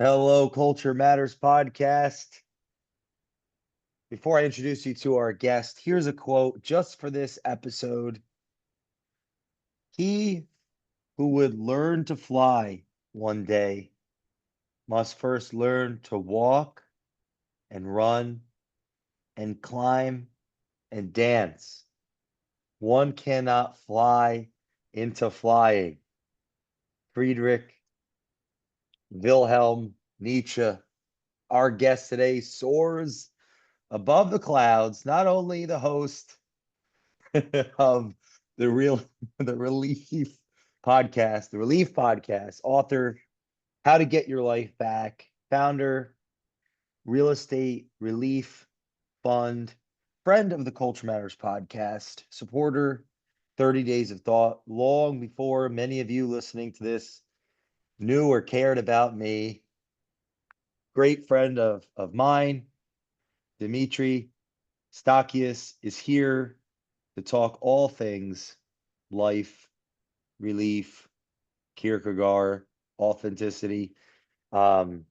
Hello, Culture Matters podcast. Before I introduce you to our guest, here's a quote just for this episode. He who would learn to fly one day must first learn to walk and run and climb and dance. One cannot fly into flying. Friedrich Wilhelm Nietzsche, our guest today, soars above the clouds, not only the host of the real the relief podcast, author, How to Get Your Life Back, founder, real estate relief fund, friend of the Culture Matters podcast, supporter, 30 Days of Thought, long before many of you listening to this knew or cared about me. Great friend of mine, Demetri Stakias, is here to talk all things life, relief, Kierkegaard, authenticity, um,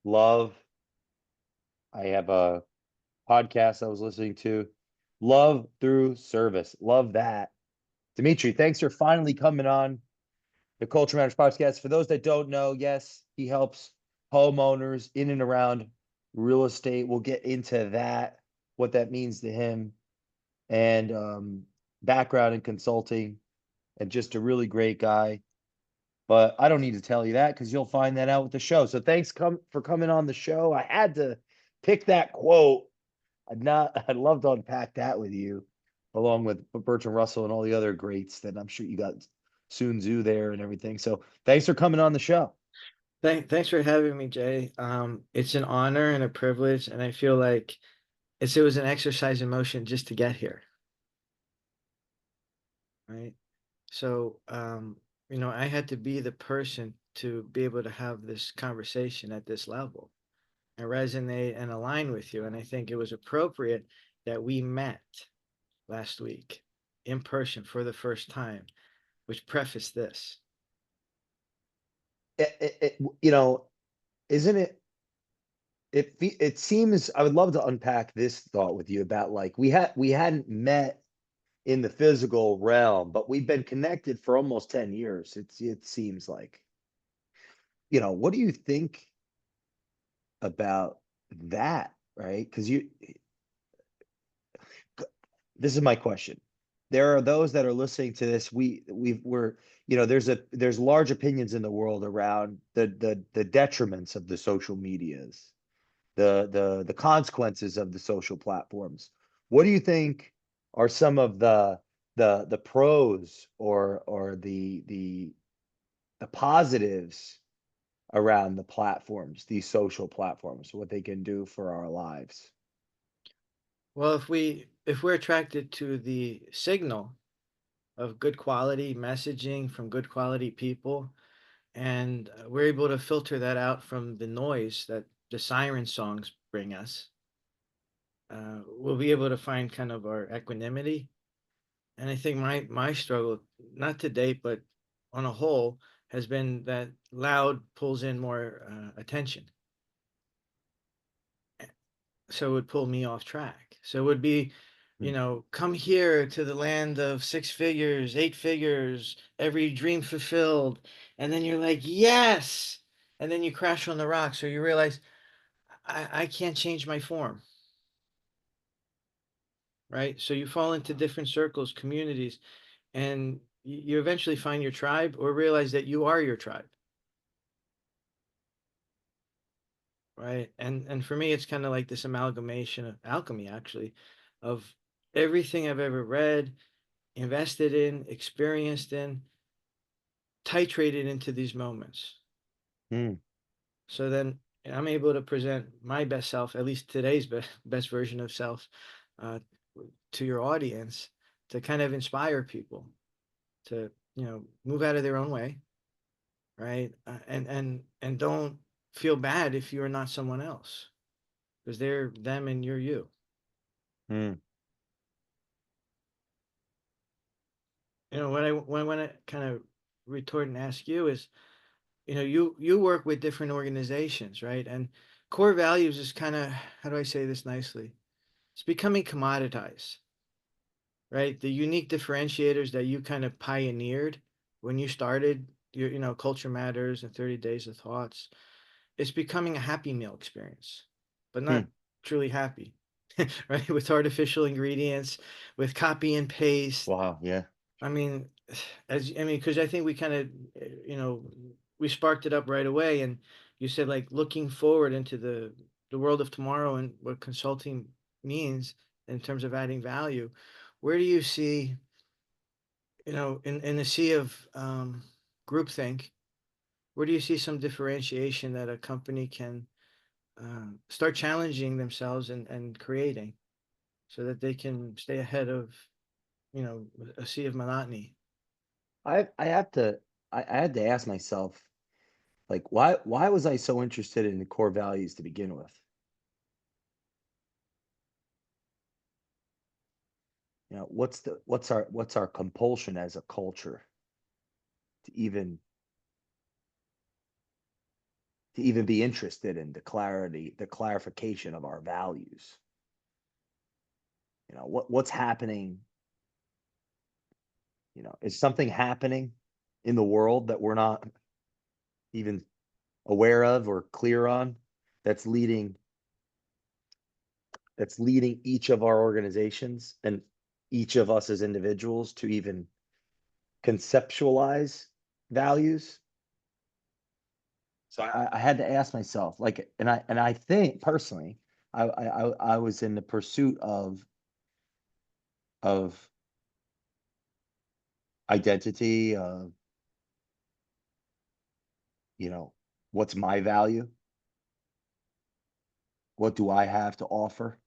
love. I have a podcast I was listening to, Love Through Service. Love that. Demetri, thanks for finally coming on the Culture Matters podcast. For those that don't know, yes, he helps homeowners in and around real estate. We'll get into that, what that means to him, and background in consulting, and just a really great guy. But I don't need to tell you that because you'll find that out with the show. So thanks for coming on the show. I had to pick that quote. I'd love to unpack that with you, along with Bertrand Russell and all the other greats that I'm sure you got Sun Tzu there and everything. So thanks for coming on the show. Thanks for having me, Jay. It's an honor and a privilege, and I feel like it was an exercise in motion just to get here, right? So, I had to be the person to be able to have this conversation at this level and resonate and align with you. And I think it was appropriate that we met last week in person for the first time, which prefaced this. You know, isn't it? It seems I would love to unpack this thought with you about like we hadn't met in the physical realm, but we've been connected for almost 10 years. It seems like, what do you think about that, right? Because this is my question. There are those that are listening to this. We're, there's large opinions in the world around the detriments of the social medias, the consequences of the social platforms. What do you think are some of the pros or the positives around the platforms, these social platforms, what they can do for our lives? Well, if we're attracted to the signal of good quality messaging from good quality people, and we're able to filter that out from the noise that the siren songs bring us. We'll be able to find kind of our equanimity. And I think my struggle, not to date, but on a whole, has been that loud pulls in more attention, so it would pull me off track. So it would be, Hmm. come here to the land of six figures, eight figures, every dream fulfilled. And then you're like, yes. And then you crash on the rocks, or you realize, I can't change my form, right? So you fall into different circles, communities, and you eventually find your tribe or realize that you are your tribe, right? And for me, it's kind of like this amalgamation of alchemy, actually, of everything I've ever read, invested in, experienced in, titrated into these moments. Hmm. So then I'm able to present my best self, at least today's best version of self, uh, to your audience, to kind of inspire people to, move out of their own way, right? And don't feel bad if you're not someone else, because they're them and you're you. Hmm. What I kind of retort and ask you is, you work with different organizations, right? And core values is kind of, how do I say this nicely? It's becoming commoditized, right? The unique differentiators that you kind of pioneered when you started your, Culture Matters and 30 Days of Thoughts, it's becoming a happy meal experience, but not Hmm. truly happy, right? With artificial ingredients, with copy and paste. Wow. Yeah. I mean, because I think we kind of, we sparked it up right away, and you said like looking forward into the world of tomorrow and what consulting means in terms of adding value. Where do you see, in the sea of groupthink, where do you see some differentiation that a company can start challenging themselves and creating so that they can stay ahead of, a sea of monotony? I have to I had to ask myself, like, why was I so interested in the core values to begin with? What's our compulsion as a culture to even be interested in the clarification of our values? What's happening? Is something happening in the world that we're not even aware of or clear on that's leading each of our organizations and each of us as individuals to even conceptualize values? So I had to ask myself, like, and I think personally, I was in the pursuit of identity, of you know, what's my value? What do I have to offer?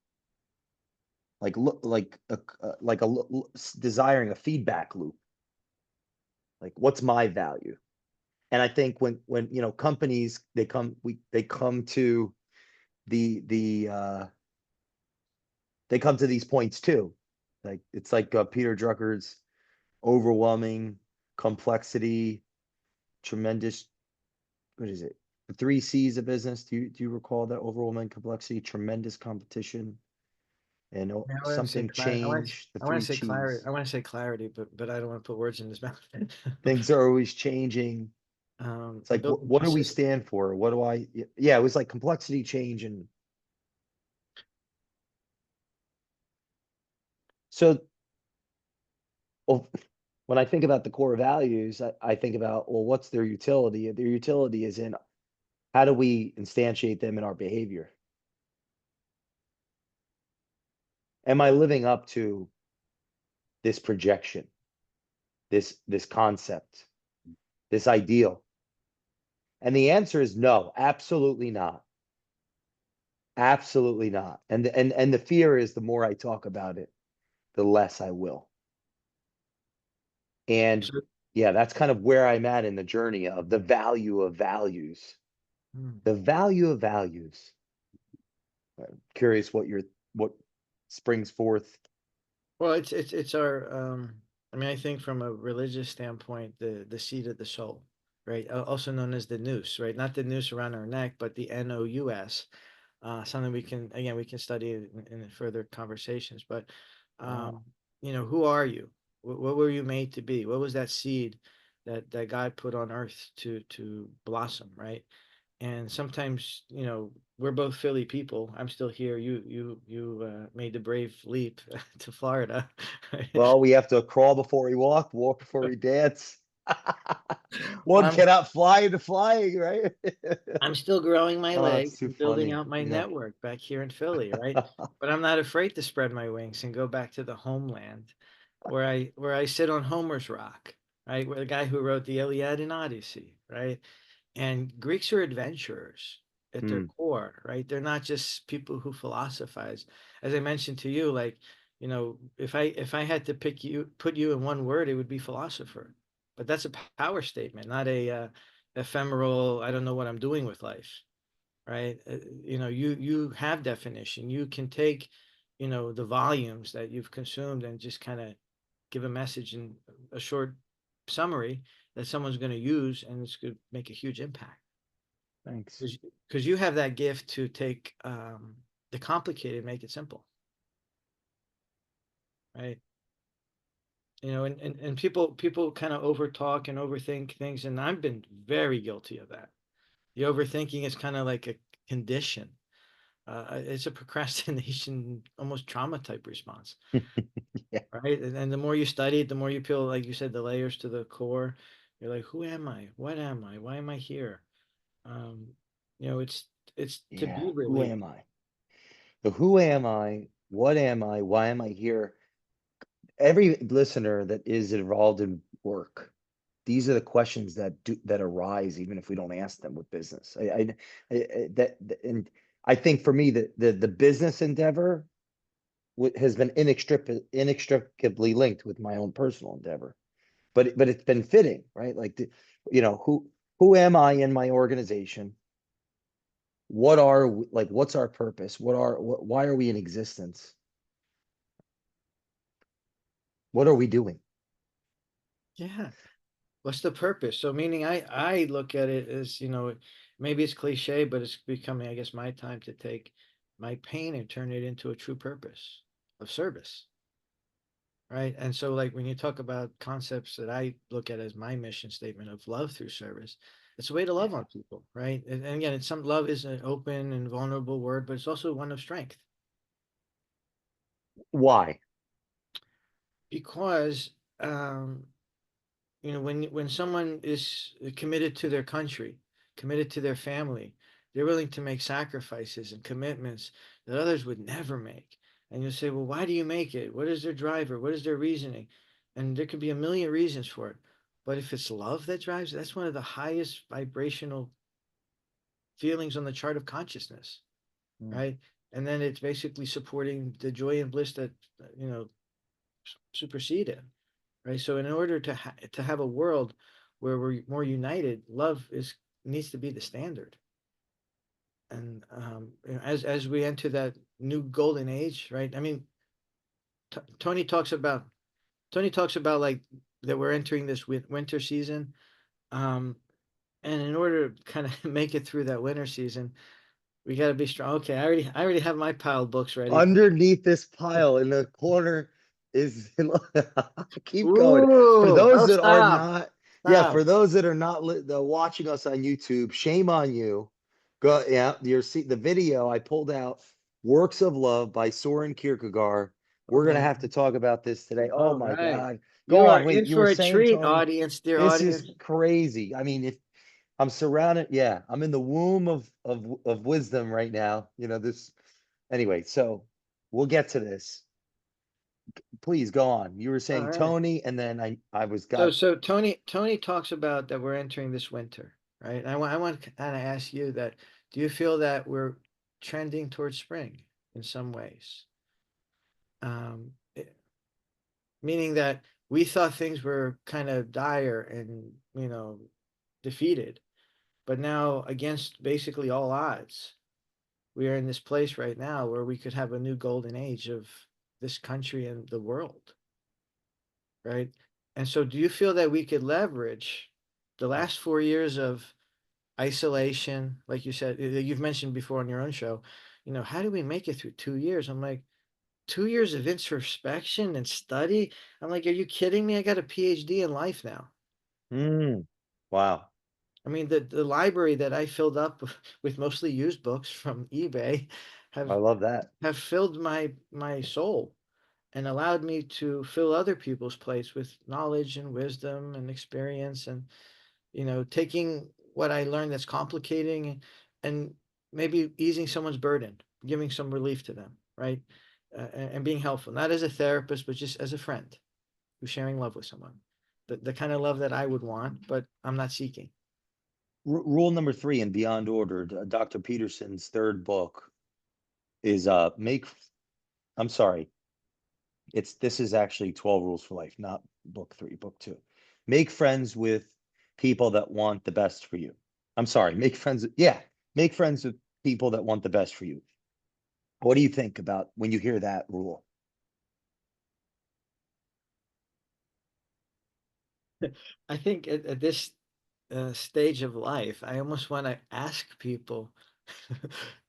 Like look like desiring a feedback loop. Like what's my value? And I think when companies they come to the they come to these points too. Like it's like Peter Drucker's overwhelming complexity, tremendous. What is it? The three C's of business. Do you recall that overwhelming complexity, tremendous competition, and I want to say something clarity. change? The I want three to say clarity. Ch's. I want to say clarity, but I don't want to put words in his mouth. Things are always changing. It's like Building what do we consistent. stand for? What do I? Yeah, it was like complexity, change, and so well, when I think about the core values, I think about, well, what's their utility? Their utility is in how do we instantiate them in our behavior? Am I living up to this projection, this concept, this ideal? And the answer is no, absolutely not. Absolutely not. And the fear is the more I talk about it, the less I will. And So, yeah, that's kind of where I'm at in the journey of the value of values. hmm. The value of values. Curious what springs forth. Well, it's our. I mean, I think from a religious standpoint, the seat of the soul, right? Also known as the noose, right? Not the noose around our neck, but the nous. Something we can study in further conversations. But Wow. um, who are you? What were you made to be? What was that seed that God put on earth to blossom, right? And sometimes, we're both Philly people. I'm still here. You made the brave leap to Florida. Well, we have to crawl before we walk before we dance. Well, One cannot fly into flying, right? I'm still growing my Oh, it's legs too and building funny. out my Yeah. network back here in Philly, right? But I'm not afraid to spread my wings and go back to the homeland where I sit on Homer's rock, right? Where the guy who wrote the Iliad and Odyssey, right? And Greeks are adventurers at their Hmm. core, right? They're not just people who philosophize. As I mentioned to you, like, if I had to put you in one word, it would be philosopher. But that's a power statement, not a ephemeral, I don't know what I'm doing with life, right? You have definition. You can take, the volumes that you've consumed and just kind of give a message in a short summary, that someone's going to use, and it's going to make a huge impact. Thanks. Because you have that gift to take the complicated and make it simple, right? And people kind of overtalk and overthink things, and I've been very guilty of that. The overthinking is kind of like a condition. It's a procrastination, almost trauma type response, Yeah. right? And the more you study it, the more you peel, like you said, the layers to the core. You're like, who am I? What am I? Why am I here? Um, it's to Yeah. be Who relieved. am I? So who am I? What am I? Why am I here? Every listener that is involved in work, these are the questions that arise, even if we don't ask them with business. And I think for me that the business endeavor has been inextricably linked with my own personal endeavor. But it's been fitting, right? Like, who am I in my organization? What's our purpose? Why are we in existence? What are we doing? Yeah. What's the purpose? So meaning I look at it as, maybe it's cliche, but it's becoming, I guess, my time to take my pain and turn it into a true purpose of service. Right. And so like when you talk about concepts that I look at as my mission statement of love through service, it's a way to love Yeah. on people, right? And again, it's some love is an open and vulnerable word, but it's also one of strength Why? because when someone is committed to their country, committed to their family, they're willing to make sacrifices and commitments that others would never make. And you'll say, well, why do you make it? What is their driver? What is their reasoning? And there could be a million reasons for it. But if it's love that drives, that's one of the highest vibrational feelings on the chart of consciousness, Mm. right? And then it's basically supporting the joy and bliss that, you know, supersede it, right? So in order to have a world where we're more united, love is needs to be the standard. And as we enter that new golden age, right? I mean, T- Tony talks about Tony talks about like that we're entering this winter season, um, and in order to kind of make it through that winter season, we got to be strong. Okay, I already have my pile of books ready. Underneath this pile in the corner is keep going. For Ooh, those oh that are stop, not, yeah, stop. for those that are not watching us on YouTube, shame on you. Go, yeah, you're see the video I pulled out, Works of Love by Soren Kierkegaard. We're gonna Okay. have to talk about this today. Oh All my right. God. Go You are on. in Wait, you were for a saying, treat, Tony, audience, dear this is audience. crazy. I mean, if I'm surrounded, yeah, I'm in the womb of wisdom right now. This anyway, so we'll get to this. Please go on. You were All saying right. Tony, and then I was So got so Tony talks about that we're entering this winter, right? And I want to kind of ask you that, do you feel that we're trending towards spring in some ways? Um, it- Meaning that we thought things were kind of dire and, defeated, but now against basically all odds, we are in this place right now where we could have a new golden age of this country and the world, right? And so, do you feel that we could leverage the last 4 years of isolation, like you said, you've mentioned before on your own show, how do we make it through 2 years? I'm like, 2 years of introspection and study. I'm like, are you kidding me? I got a PhD in life now. wow. I mean, the library that I filled up with mostly used books from eBay I have love that. have filled my soul and allowed me to fill other people's plates with knowledge and wisdom and experience, and taking what I learned that's complicating and maybe easing someone's burden, giving some relief to them, right? And being helpful, not as a therapist, but just as a friend who's sharing love with someone. The kind of love that I would want, but I'm not seeking. Rule number 3 in Beyond Order, Dr. Peterson's third book is make. I'm sorry. This is actually 12 Rules for Life, not book 3, book 2. Make friends with people that want the best for you. I'm sorry. Yeah, make friends with people that want the best for you. What do you think about when you hear that rule? I think at this stage of life, I almost want to ask people,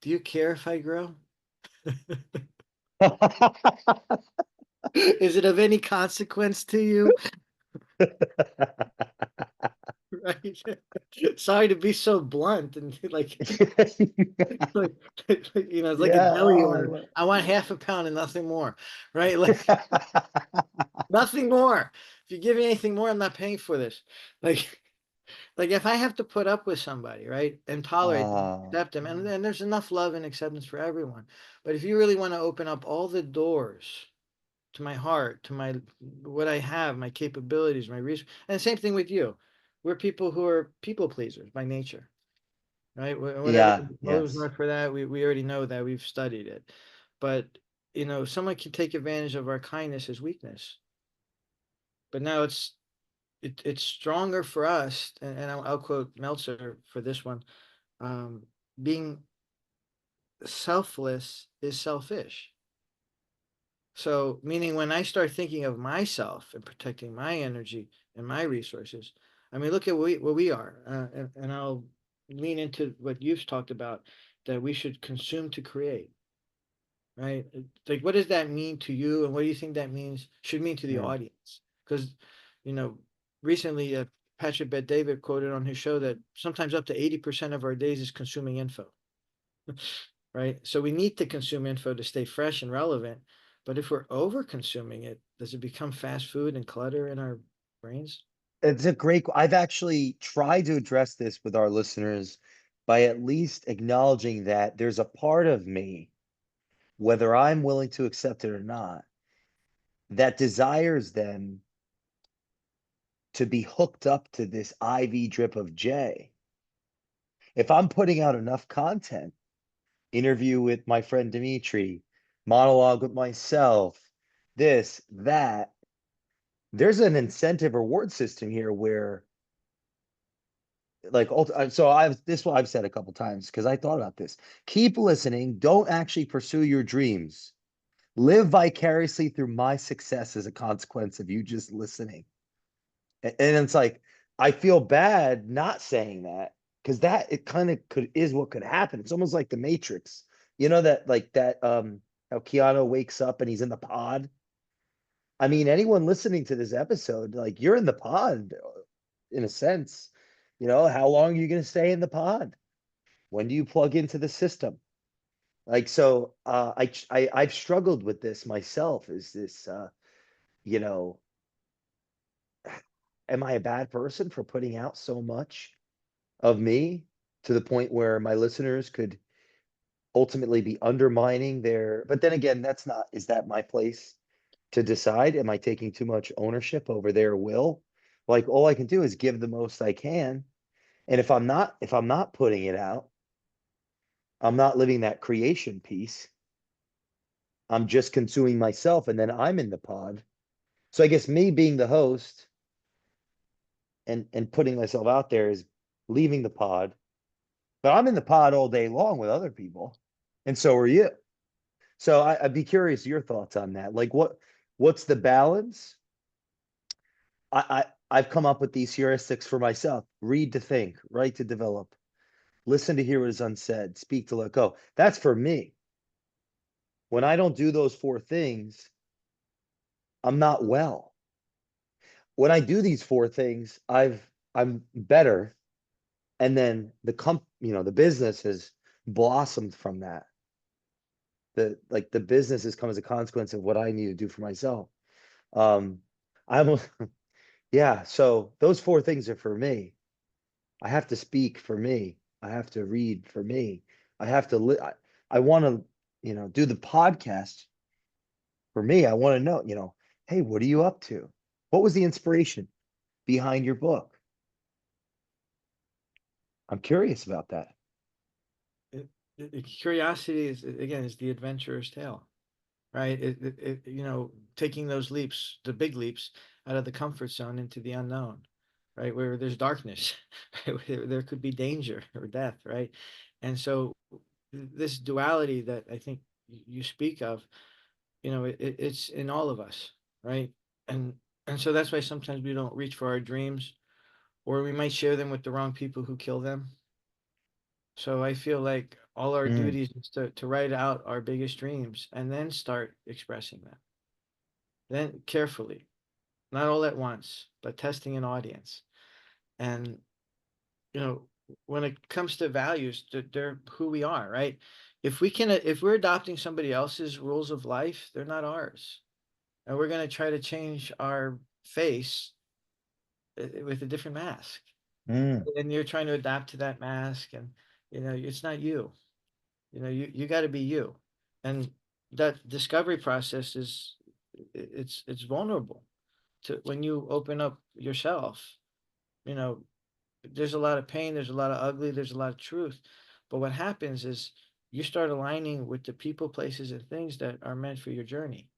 do you care if I grow? Is it of any consequence to you? Right? Sorry to be so blunt and like, like, it's like a Yeah. deli order. I want half a pound and nothing more, right? Like nothing more. If you give me anything more, I'm not paying for this. Like, like if I have to put up with somebody, right, and tolerate them, Oh, accept them, and there's enough love and acceptance for everyone. But if you really want to open up all the doors to my heart, to my what I have, my capabilities, my resources, and the same thing with you. We're people who are people pleasers by nature, right? Whatever yeah. the motives Yes. are for that, we already know that we've studied it. But someone can take advantage of our kindness as weakness. But now it's stronger for us, and I'll quote Meltzer for this one. Um, Being selfless is selfish. So, meaning when I start thinking of myself and protecting my energy and my resources, I mean, look at what we are, and I'll lean into what you've talked about, that we should consume to create, right? Like, what does that mean to you, and what do you think that means should mean to the Mm. audience? Because, you know, recently, Patrick Bet David quoted on his show that sometimes up to 80% of our days is consuming info, right? So we need to consume info to stay fresh and relevant. But if we're over consuming it, does it become fast food and clutter in our brains? It's a great. I've actually tried to address this with our listeners by at least acknowledging that there's a part of me, whether I'm willing to accept it or not, that desires them to be hooked up to this IV drip of J. If I'm putting out enough content, interview with my friend Demetri, monologue with myself, this, that, there's an incentive reward system here where like so I've this what I've said a couple times because I thought about this. Keep listening, don't actually pursue your dreams. Live vicariously through my success as a consequence of you just listening. And it's like I feel bad not saying that because that it kind of could is what could happen. It's almost like the Matrix. You know that like that how Keanu wakes up and he's in the pod. I mean, anyone listening to this episode, like you're in the pod in a sense. You know, how long are you going to stay in the pod? When do you plug into the system? Like so, I've struggled with this myself. Is this you know, am I a bad person for putting out so much of me to the point where my listeners could ultimately be undermining their? But then again, that's not. Is that my place to decide? Am I taking too much ownership over their will? Like all I can do is give the most I can, and if I'm not putting it out, I'm not living that creation piece. I'm just consuming myself and then I'm in the pod. So I guess me being the host and putting myself out there is leaving the pod. But I'm in the pod all day long with other people. And so are you. So I'd be curious your thoughts on that. Like what's the balance? I've come up with these heuristics for myself. Read to think, write to develop, listen to hear what is unsaid, speak to let go. That's for me. When I don't do those four things, I'm not well. When I do these four things, I'm better. And then the business has blossomed from that. The business has come as a consequence of what I need to do for myself. Um, I'm yeah, so those four things are for me. I have to speak for me. I have to read for me. I have to I want to, do the podcast for me. I want to know, hey, what are you up to? What was the inspiration behind your book? I'm curious about that. It, Curiosity is again is the adventurer's tale, right? Taking those leaps, the big leaps, out of the comfort zone into the unknown, right? Where there's darkness, right? Where there could be danger or death, right? And so this duality that I think you speak of, it's in all of us, right? And And so that's why sometimes we don't reach for our dreams, or we might share them with the wrong people who kill them. So I feel like all our Mm, duties is to write out our biggest dreams and then start expressing them. Then carefully, not all at once, but testing an audience. And you know, when it comes to values, they're who we are, right? If we're adopting somebody else's rules of life, they're not ours. And we're going to try to change our face with a different mask. mm. And you're trying to adapt to that mask, and it's not you. You got to be you. And that discovery process is it's vulnerable to when you open up yourself. You know, there's a lot of pain, there's a lot of ugly, there's a lot of truth. But what happens is you start aligning with the people, places, and things that are meant for your journey.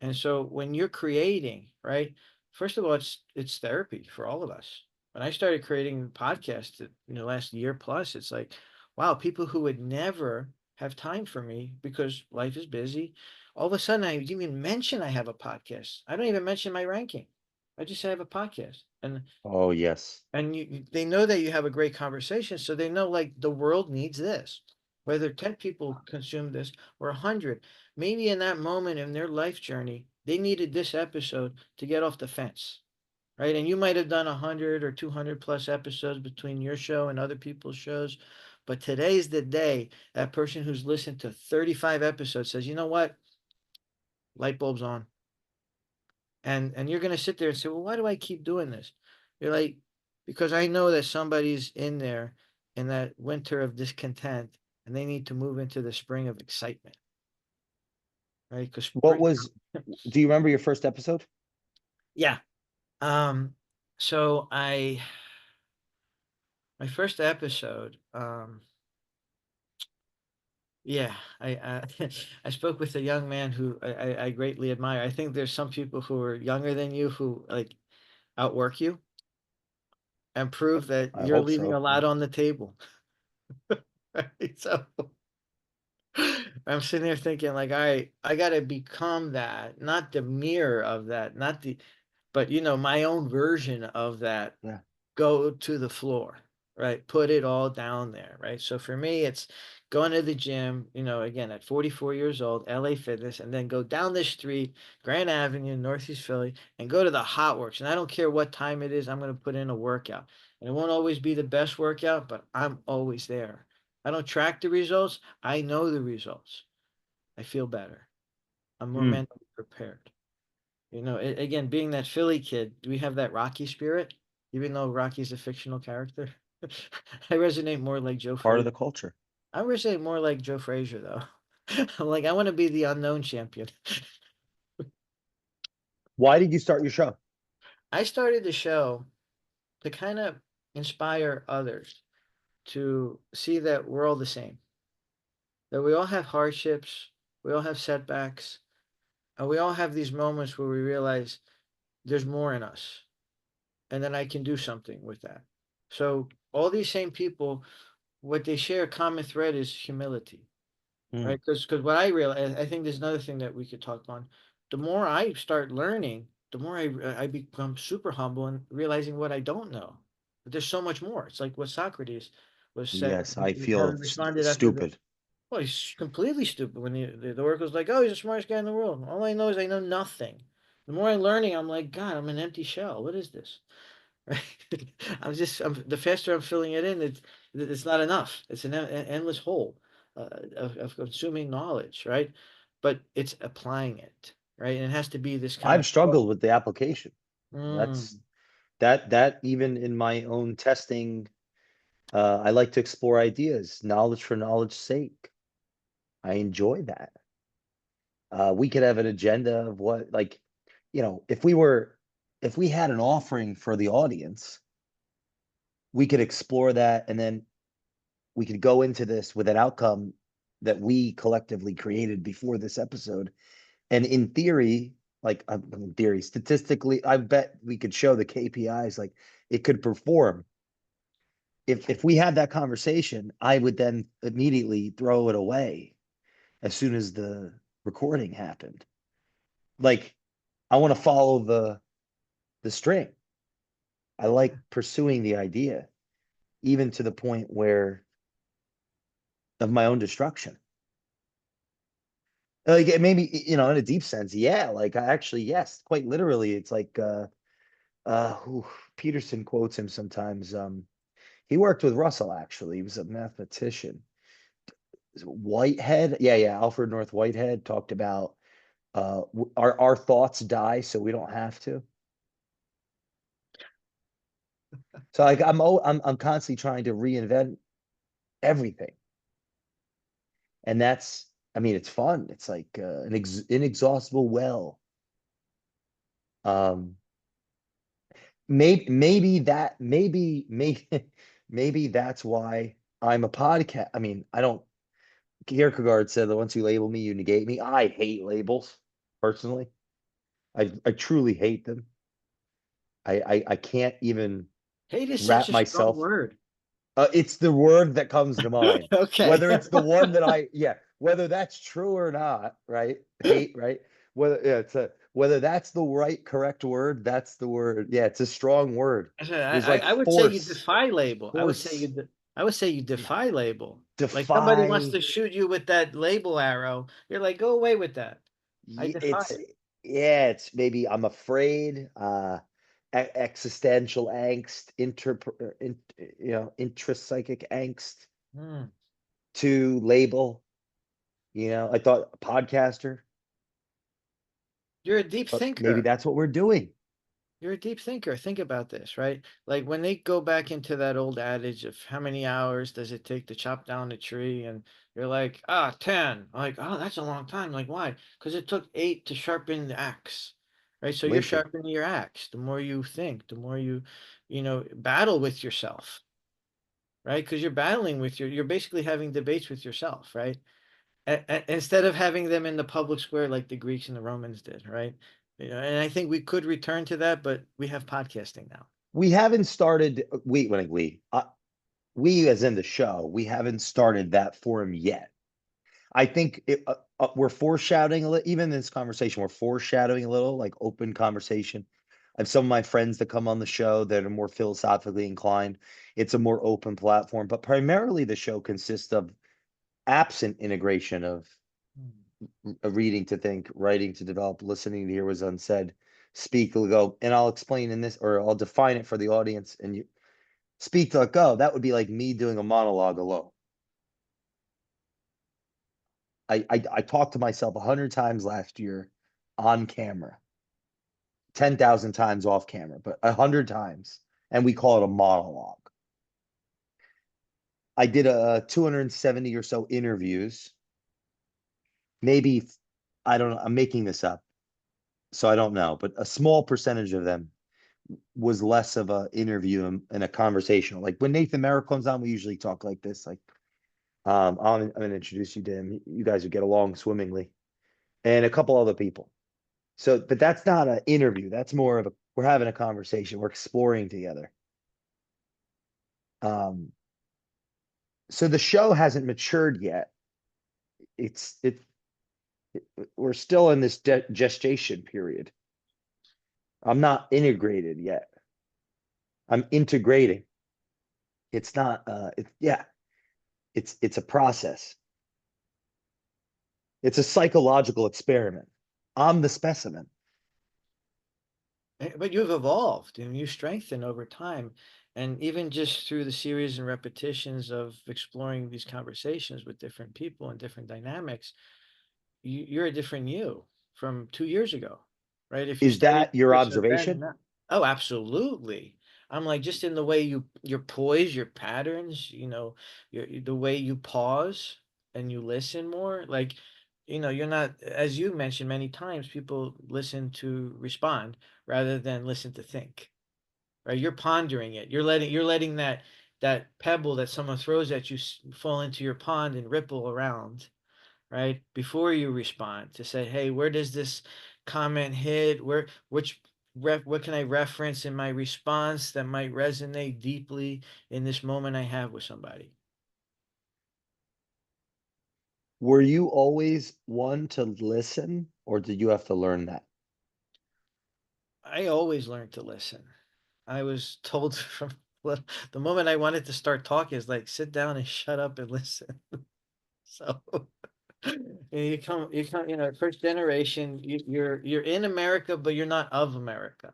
And so when you're creating, right? First of all, it's therapy for all of us. When I started creating podcasts in the last year plus, it's like, wow, people who would never have time for me because life is busy. All of a sudden, I didn't even mention I have a podcast. I don't even mention my ranking. I just say I have a podcast. Oh, yes. And they know that you have a great conversation, so they know like the world needs this. Whether 10 people consume this or 100, maybe in that moment in their life journey, they needed this episode to get off the fence, right? And you might have done 100 or 200 plus episodes between your show and other people's shows, but today's the day that person who's listened to 35 episodes says, you know what, light bulbs on. And you're going to sit there and say, well, why do I keep doing this? You're like, because I know that somebody's in there in that winter of discontent, and they need to move into the spring of excitement, right? Because What spring. was, do you remember your first episode? Yeah. um so I my first episode, yeah, I spoke with a young man who I greatly admire. I think there's some people who are younger than you who like outwork you and prove that I you're hope leaving a so. lot on the table. Right? So I'm sitting there thinking, like, I gotta become that, not the mirror of that, not the, but my own version of that. Yeah. Go to the floor, right? Put it all down there, right? So for me, it's going to the gym, again, at 44 years old, LA Fitness, and then go down the street, Grand Avenue, Northeast Philly, and go to the Hot Works. And I don't care what time it is, I'm going to put in a workout. And it won't always be the best workout, but I'm always there. I don't track the results. I know the results. I feel better. I'm more Mm. mentally prepared. Again, being that Philly kid, do we have that Rocky spirit? Even though Rocky's a fictional character, I resonate more like Joe Part of Frazier. the culture. I resonate more like Joe Frazier, though. I'm like, I want to be the unknown champion. Why did you start your show? I started the show to kind of inspire others to see that we're all the same, that we all have hardships, we all have setbacks, and we all have these moments where we realize there's more in us, and then I can do something with that. So all these same people, what they share a common thread is humility, Mm. right? Because what I realize, I think there's another thing that we could talk on. The more I start learning, the more I become super humble and realizing what I don't know. But there's so much more. It's like what Socrates was saying, Yes, I how feel he responded after the. stupid. Well, he's completely stupid when the oracle's like, oh, he's the smartest guy in the world. All I know is I know nothing. The more I'm learning, I'm like, God, I'm an empty shell. What is this? Right? The faster I'm filling it in, it's not enough. It's an endless hole of consuming knowledge, right? But it's applying it, right? And it has to be this kind of. I've struggled with the application. That's Mm, that even in my own testing, I like to explore ideas, knowledge for knowledge's sake. I enjoy that. We could have an agenda of what, like, if we had an offering for the audience, we could explore that, and then we could go into this with an outcome that we collectively created before this episode. And in theory, like in theory, statistically, I bet we could show the KPIs, like it could perform. If we had that conversation, I would then immediately throw it away as soon as the recording happened. Like I want to follow the string. I like pursuing the idea, even to the point where of my own destruction. Like it maybe, in a deep sense, yeah. Like I actually, yes, quite literally, it's like who Peterson quotes him sometimes. He worked with Russell actually. He was a mathematician. Whitehead, yeah, Alfred North Whitehead talked about our thoughts die so we don't have to. So like I'm constantly trying to reinvent everything. And that's, I mean, it's fun. It's like an inexhaustible well. Um, maybe maybe that's why I'm a podcast. I mean, I don't. Kierkegaard said that once you label me, you negate me. I hate labels personally. I truly hate them. I can't even Hate is such wrap a strong myself. word. It's the word that comes to mind. Okay. Whether it's the one that yeah, whether that's true or not, right? Hate, right? Whether yeah, whether that's the right correct word, that's the word. Yeah, it's a strong word. I said, There's like I would say you force, defy label. force, I would say you yeah, defy label. Like somebody wants defy. to shoot you with that label arrow. You're like, go away with that. I defy It's it. yeah, it's maybe I'm afraid, existential angst, intrapsychic angst Hmm. to label. I thought podcaster, You're a deep but maybe thinker. that's what we're doing. You're a deep thinker. Think about this, right? Like when they go back into that old adage of how many hours does it take to chop down a tree? And you're like, 10. I'm like, oh, that's a long time. Like, why? Because it took 8 to sharpen the axe, right? So you're Lincoln. sharpening your axe. The more you think, the more battle with yourself, right? Because you're battling with you're basically having debates with yourself, right? Instead of having them in the public square like the Greeks and the Romans did, right? And I think we could return to that, but we have podcasting now. We haven't started. We as in the show, we haven't started that forum yet. I think we're foreshadowing a little, even in this conversation, we're foreshadowing a little, like open conversation. I have some of my friends that come on the show that are more philosophically inclined. It's a more open platform, but primarily the show consists of absent integration of reading to think, writing to develop, listening to hear what's unsaid, speak to go, and I'll explain in this, or I'll define it for the audience, and you speak to go. That would be like me doing a monologue alone. I talked to myself 100 times last year on camera, 10,000 times off camera, but 100 times, and we call it a monologue. I did a 270 or so interviews. Maybe I don't know. I'm making this up, so I don't know, but a small percentage of them was less of a interview and a conversational. Like when Nathan Merrill comes on, we usually talk like this. Like, I'm going to introduce you to him. You guys would get along swimmingly, and a couple other people. So, but that's not an interview. That's more of we're having a conversation. We're exploring together. Um, so the show hasn't matured yet. It's it, we're still in this gestation period. I'm not integrated yet. I'm integrating. It's not yeah, it's a process. It's a psychological experiment. I'm the specimen. But you've evolved and you strengthen over time. And even just through the series and repetitions of exploring these conversations with different people and different dynamics, you're a different you from 2 years ago, right? If you Is studied that your the person then and observation? now. Oh, absolutely. I'm like just in the way your poise, your patterns, the way you pause and you listen more. Like, you're not, as you mentioned many times, people listen to respond rather than listen to think. Right? You're pondering it. You're letting that pebble that someone throws at you fall into your pond and ripple around, right? Before you respond to say, hey, where does this comment hit? What can I reference in my response that might resonate deeply in this moment I have with somebody? Were you always one to listen, or did you have to learn that? I always learned to listen. I was told from the moment I wanted to start talking is like, sit down and shut up and listen. So first generation, you're in America, but you're not of America,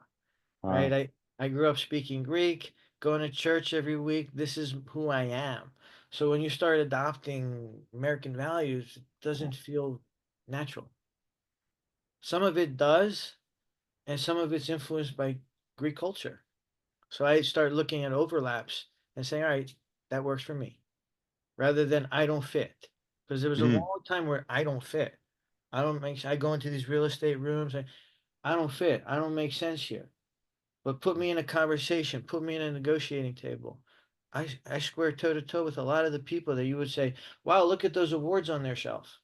Uh, right? I grew up speaking Greek, going to church every week. This is who I am. So when you start adopting American values, it doesn't feel natural. Some of it does, and some of it's influenced by Greek culture. So I start looking at overlaps and saying, all right, that works for me, rather than I don't fit. Because there was a mm, long time where I don't fit. I go into these real estate rooms, I don't fit. I don't make sense here. But put me in a conversation, put me in a negotiating table. I square toe to toe with a lot of the people that you would say, wow, look at those awards on their shelf.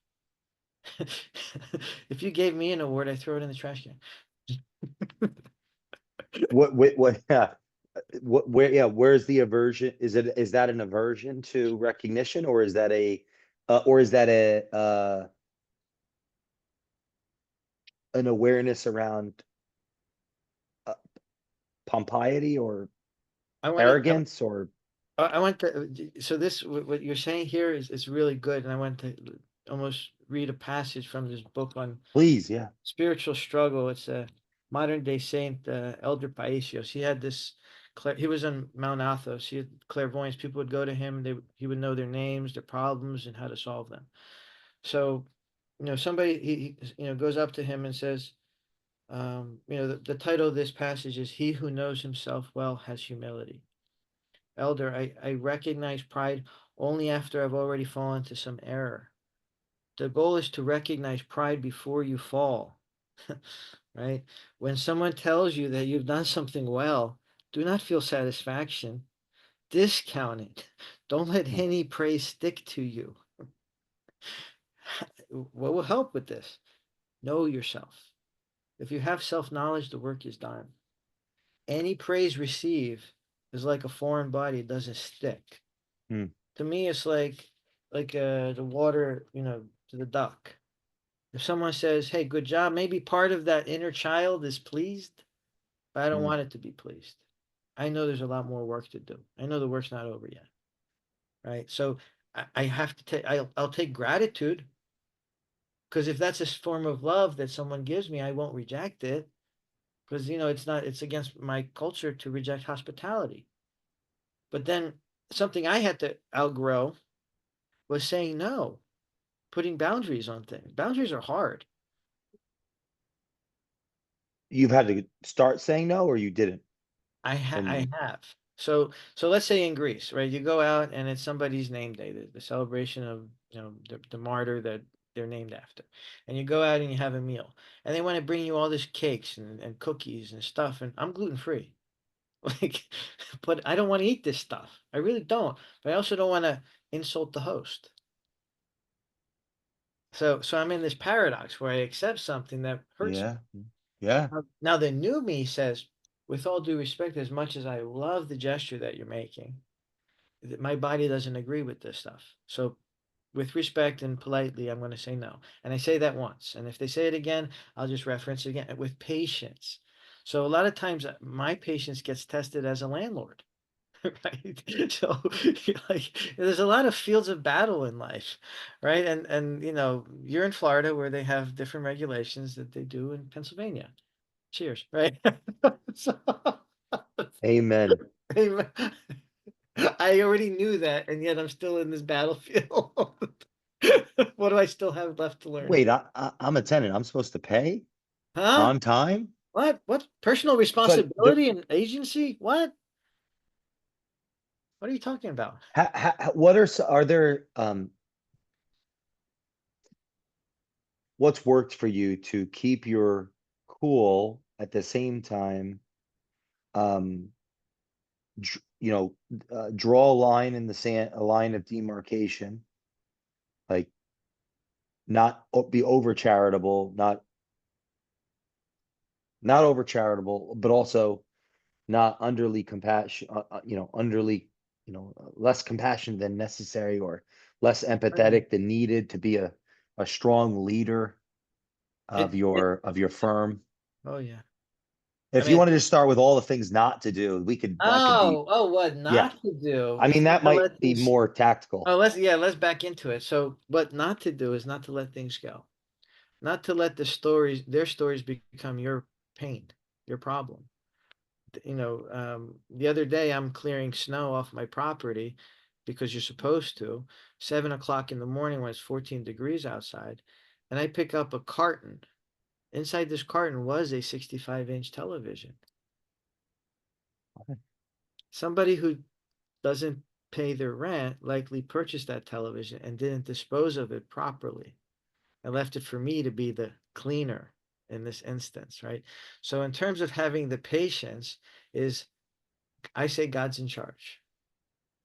If you gave me an award, I'd throw it in the trash can. what, yeah, where, yeah, where's the aversion? Is that an aversion to recognition, or is that an awareness around uh, pompiety or I want to arrogance or I want to, so this, what you're saying here is really good. And I want to almost read a passage from this book on please, yeah. spiritual struggle. It's a modern day saint, Elder Paisios. He had this, he was on Mount Athos. He had clairvoyance. People would go to him. He would know their names, their problems, and how to solve them. So, somebody, goes up to him and says, the title of this passage is He Who Knows Himself Well Has Humility. Elder, I recognize pride only after I've already fallen to some error. The goal is to recognize pride before you fall, right? When someone tells you that you've done something well, do not feel satisfaction. Discount it. Don't let Mm, any praise stick to you. What will help with this? Know yourself. If you have self knowledge, the work is done. Any praise received is like a foreign body, it doesn't stick. mm, To me, it's like the water, to the duck. If someone says, "Hey, good job," maybe part of that inner child is pleased, but I don't mm. want it to be pleased. I know there's a lot more work to do. I know the work's not over yet, right? So I have to take. I'll take gratitude, because if that's a form of love that someone gives me, I won't reject it, because it's not. It's against my culture to reject hospitality. But then something I had to outgrow was saying no, putting boundaries on things. Boundaries are hard. You've had to start saying no, or you didn't, I and have. So let's say in Greece, right? You go out and it's somebody's name day, the celebration of the martyr that they're named after, and you go out and you have a meal, and they want to bring you all this cakes and cookies and stuff, and I'm gluten free, like, but I don't want to eat this stuff. I really don't. But I also don't want to insult the host. So I'm in this paradox where I accept something that hurts me. yeah, yeah. Now the new me says, with all due respect, as much as I love the gesture that you're making, my body doesn't agree with this stuff. So with respect and politely, I'm going to say no. And I say that once. And if they say it again, I'll just reference it again with patience. So a lot of times my patience gets tested as a landlord. Right. So like there's a lot of fields of battle in life, right? And you're in Florida where they have different regulations that they do in Pennsylvania. Cheers, right? So, Amen. I already knew that, and yet I'm still in this battlefield. What do I still have left to learn? Wait, I'm a tenant. I'm supposed to pay Huh? on time. What? What? Personal So responsibility and agency? What? What are you talking about? what are there what's worked for you to keep your cool at the same time, um draw a line in the sand, a line of demarcation, like not be over charitable, not over charitable, but also not underly compassion, underly, less compassion than necessary, or less Oh, yeah. empathetic than needed to be a strong leader It, it, of your firm. oh yeah. I If you mean, wanted to start with all the things not to do, that could be, what yeah. not to do I is mean, not that to let might be things. more tactical. Oh, let's back into it. So, what not to do is not to let things go. Not to let their stories become your pain, your problem. The other day I'm clearing snow off my property because you're supposed to, 7 o'clock in the morning when it's 14 degrees outside, and I pick up a carton. Inside this carton was a 65-inch television. Somebody who doesn't pay their rent likely purchased that television and didn't dispose of it properly. I left it for me to be the cleaner in this instance, right? So in terms of having the patience is I say God's in charge,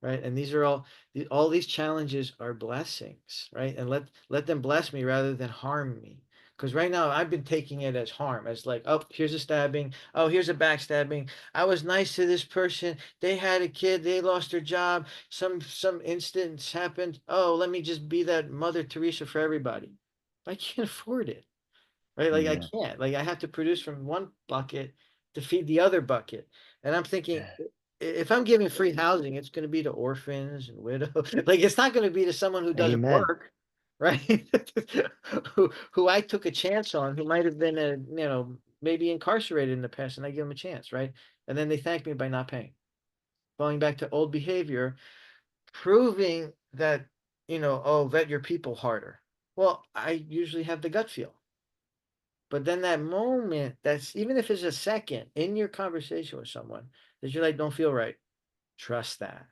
right? And these are all these challenges are blessings, right? And let them bless me rather than harm me. Because right now I've been taking it as harm, as like, oh, here's a stabbing, oh, here's a backstabbing. I was nice to this person. They had a kid, they lost their job, some instance happened. Oh, let me just be that Mother Teresa for everybody. I can't afford it, right? Like I Yeah. can't. Like I have to produce from one bucket to feed the other bucket. And I'm thinking, if I'm giving free housing, it's going to be to orphans and widows. Like it's not going to be to someone who doesn't Amen. work, right? who I took a chance on, who might have been maybe incarcerated in the past, and I give them a chance, right? And then they thank me by not paying, falling back to old behavior, proving that oh, vet your people harder. Well, I usually have the gut feel. But then that moment, that's even if it's a second in your conversation with someone that you're like, don't feel right, trust that.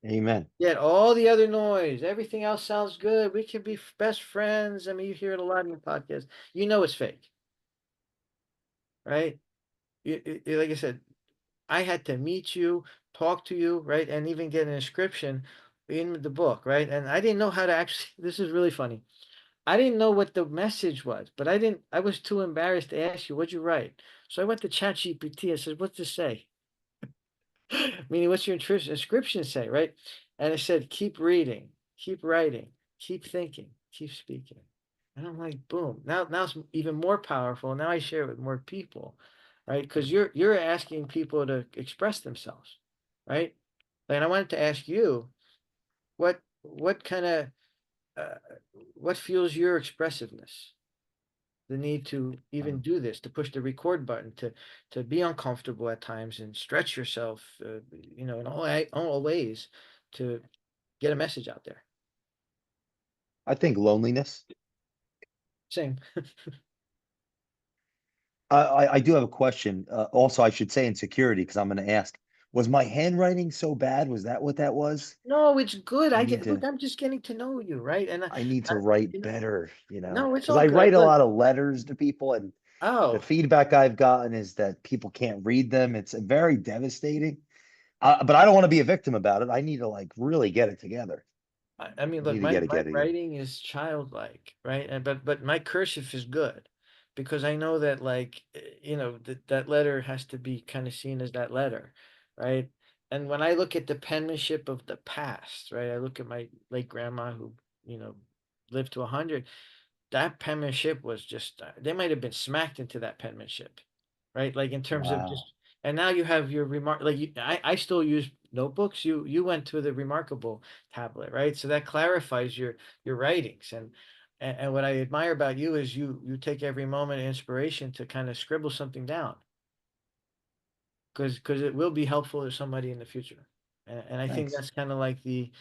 Amen. Yet all the other noise, everything else sounds good. We can be best friends. I mean, you hear it a lot in your podcast. You know it's fake, right? Like I said, I had to meet you, talk to you, right? And even get an inscription in the book, right? And I didn't know how to actually, this is really funny. I didn't know what the message was, but I was too embarrassed to ask you, what'd you write? So I went to ChatGPT and said, what's this say? Meaning, what's your inscription say, right? And it said, keep reading, keep writing, keep thinking, keep speaking. And I'm like, boom. Now it's even more powerful. Now I share it with more people, right? Because you're asking people to express themselves, right? And I wanted to ask you, what kind of uh, what fuels your expressiveness? The need to even Um, do this, to push the record button, to be uncomfortable at times and stretch yourself, in all ways to get a message out there. I think loneliness. Same. I do have a question. Also, I should say insecurity because I'm going to ask, was my handwriting so bad? Was that what that was? No, it's good. I I need get look. to, I'm just getting to know you, right? And I need I, to write better, no, it's because all I good. write a Look, lot of letters to people and the oh, feedback I've gotten is that people can't read them. It's very devastating. But I don't want to be a victim about it. I need to like really get it together. I mean, I look, need to my get it, my get it together. writing is childlike, right? And but my cursive is good because I know that like that letter has to be kind of seen as that letter, right? And when I look at the penmanship of the past, right? I look at my late grandma who you know lived to 100. That penmanship was just they might have been smacked into that penmanship, right? Like in terms of Wow. just and now you have your remark like I still use notebooks. You went to the remarkable tablet, right? So that clarifies your writings and what I admire about you is you take every moment of inspiration to kind of scribble something down because it will be helpful to somebody in the future. And I think Thanks. that's kind of like the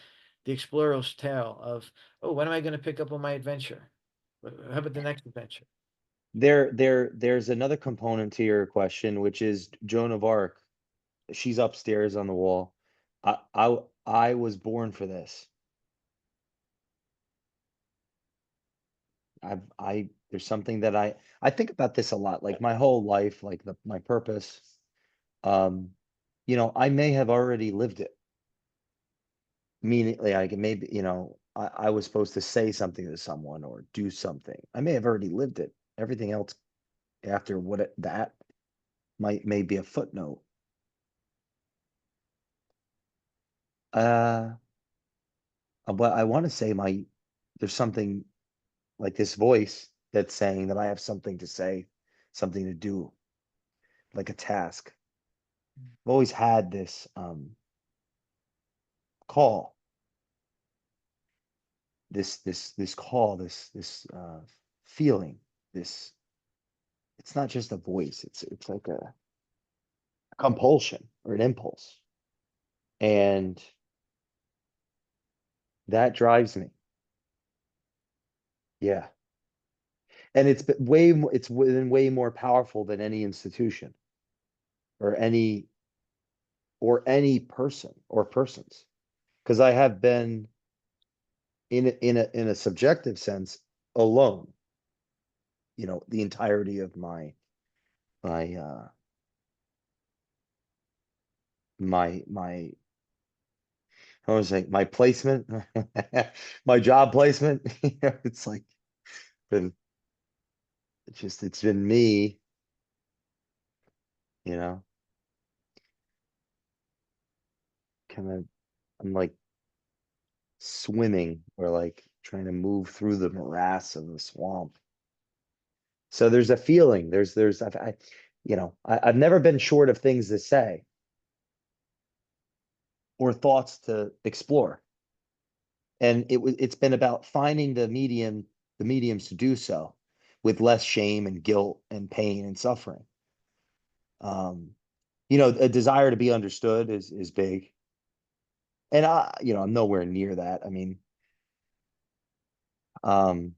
explorer's tale of, oh, when am I going to pick up on my adventure? How about the next adventure? There's another component to your question, which is Joan of Arc. She's upstairs on the wall. I was born for this. There's something that I think about this a lot, like my whole life, like my purpose. Um, I may have already lived it. Meaning, like maybe, I was supposed to say something to someone or do something. I may have already lived it. Everything else after that may be a footnote. Uh, but I want to say there's something like this voice that's saying that I have something to say, something to do. like a task. I've always had this call, this call, this feeling, this it's not just a voice, it's like a compulsion or an impulse. And that drives me. Yeah. And it's been way more powerful than any institution or any person or persons. Because I have been in a subjective sense alone, the entirety of my my I was like my placement, my job placement. It's like been it's been me, you know, kind of I'm like swimming or like trying to move through the morass of the swamp. So there's a feeling. I've never been short of things to say or thoughts to explore. And it's been about finding the mediums to do so with less shame and guilt and pain and suffering. Um, a desire to be understood is big. And I'm nowhere near that. I mean, um,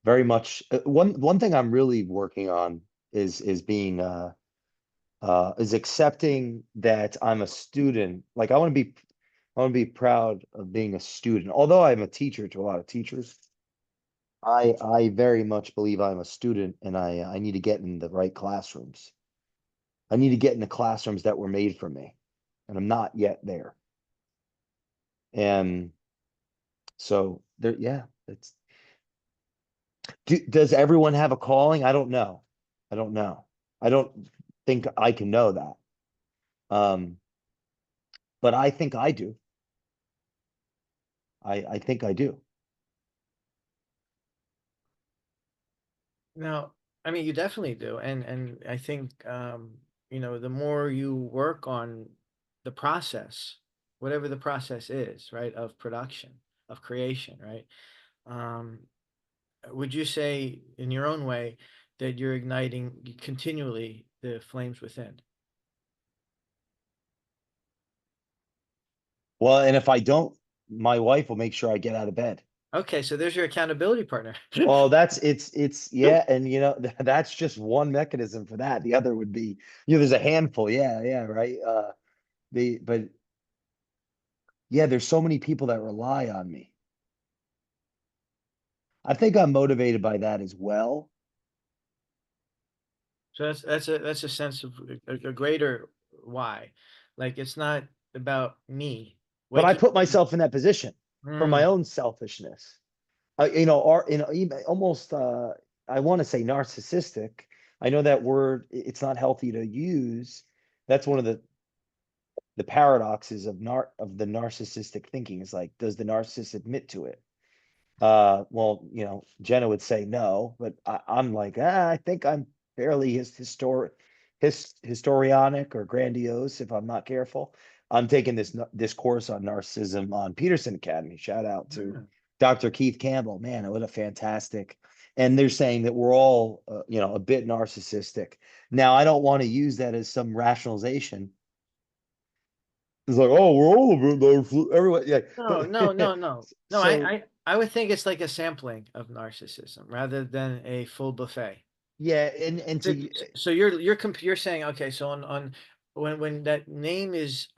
very much one thing I'm really working on is being is accepting that I'm a student. Like I want to be proud of being a student. Although I'm a teacher to a lot of teachers, I very much believe I'm a student and I need to get in the right classrooms. I need to get in the classrooms that were made for me. And I'm not yet there. And so there, yeah, does everyone have a calling? I don't know. I don't know. I don't think I can know that. Um, but I think I do. I think I do. Now, I mean, you definitely do, and I think the more you work on the process, whatever the process is, right, of production, of creation, right? Um, would you say, in your own way, that you're igniting continually the flames within? Well, and if I don't, my wife will make sure I get out of bed. Okay, so there's your accountability partner. Well, it's yeah, and that's just one mechanism for that. The other would be, there's a handful. Yeah, yeah, right. But yeah, there's so many people that rely on me. I think I'm motivated by that as well. So that's a sense of a greater why. Like it's not about me But I waking. put myself in that position for my Mm, own selfishness. Or even almost I want to say narcissistic. I know that word, it's not healthy to use. That's one of the paradoxes of the narcissistic thinking is like, does the narcissist admit to it? Well, Jenna would say no, but I'm like, I think I'm fairly historianic or grandiose if I'm not careful. I'm taking this course on narcissism on Peterson Academy. Shout out to mm. Dr. Keith Campbell. Man, what a fantastic. And they're saying that we're all, a bit narcissistic. Now, I don't want to use that as some rationalization. It's like, oh, we're all a bit narcissistic. Everyone, yeah, No, but no, no, no. No, so I would think it's like a sampling of narcissism rather than a full buffet. yeah, and So to so you're saying, okay, so on when that name is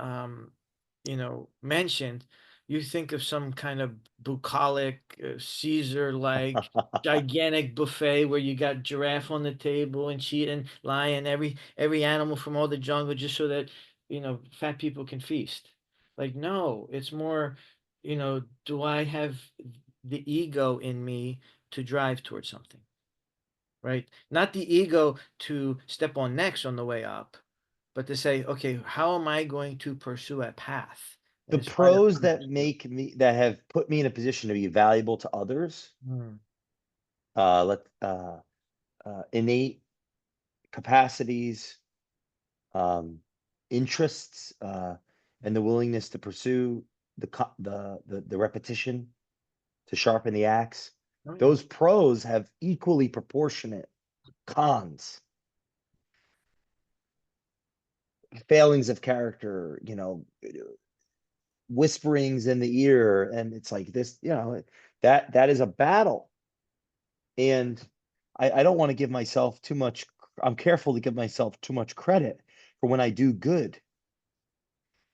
mentioned, you think of some kind of bucolic Caesar like gigantic buffet where you got giraffe on the table and cheetah and lion, every animal from all the jungle, just so that fat people can feast. Like, no, it's more, do I have the ego in me to drive towards something? Right? Not the ego to step on necks on the way up, but to say, okay, how am I going to pursue a path the in spite of pros other that people? have put me in a position to be valuable to others, Mm, let innate, capacities, um, interests, and the willingness to pursue the repetition to sharpen the axe. Oh, yeah. Those pros have equally proportionate cons, failings of character, whisperings in the ear, and it's like this, that is a battle. And I don't want to give myself too much. I'm careful to give myself too much credit for when I do good,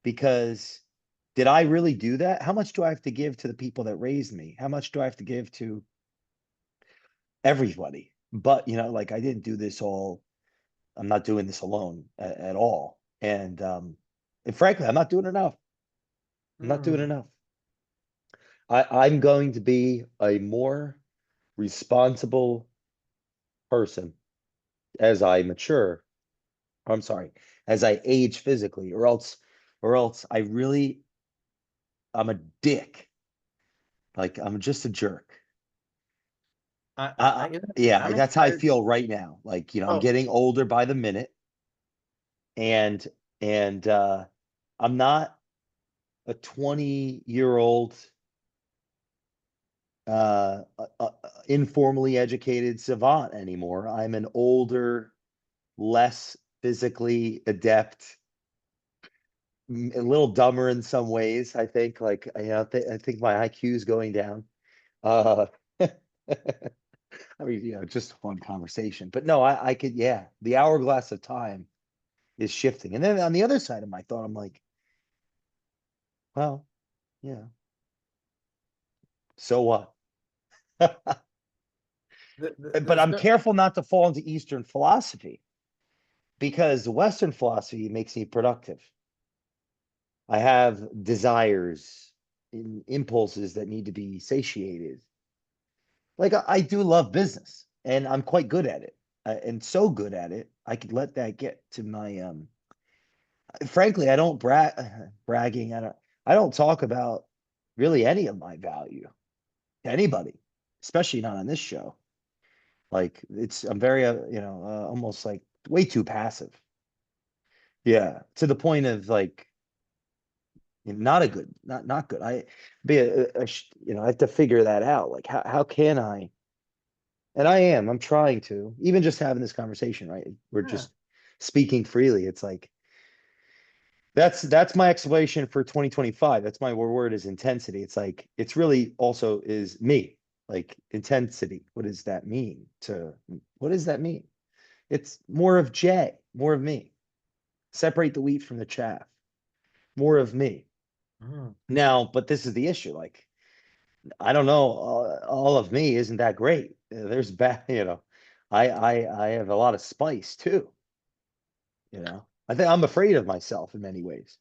because did I really do that? How much do I have to give to the people that raised me? How much do I have to give to everybody? But like, I didn't do this all. I'm not doing this alone at all. And frankly, I'm not doing enough. I'm not doing Mm. enough. I'm going to be a more responsible person as I mature. I'm sorry, as I age physically, or else I'm a dick. Like, I'm just a jerk. Yeah, I'm that's how I inspired. feel right now. Like, I'm Oh, getting older by the minute, and I'm not a 20-year-old informally educated savant anymore. I'm an older, less physically adept, a little dumber in some ways. I think, like, I think my IQ is going down. Uh, I mean, just a fun conversation. But no, I could, yeah, the hourglass of time is shifting. And then on the other side of my thought, I'm like, well, yeah, so what? But there's I'm no. careful not to fall into Eastern philosophy, because the Western philosophy makes me productive. I have desires, impulses that need to be satiated. Like, I do love business, and I'm quite good at it, and so good at it, I could let that get to my frankly, I don't bragging. I don't talk about really any of my value to anybody, especially not on this show. Like, I'm very, almost like way too passive. Yeah, to the point of like, not a good, not good. I have to figure that out. Like, how can I? And I'm trying to, even just having this conversation, right? We're Yeah. just speaking freely. It's like, that's my explanation for 2025. That's my word, is intensity. It's like, it's really also is me. Like, intensity. What does that mean? It's more of Jay, more of me. Separate the wheat from the chaff. More of me. Mm. Now, but this is the issue. Like, I don't know. All of me isn't that great. There's bad, I have a lot of spice too. I think I'm afraid of myself in many ways.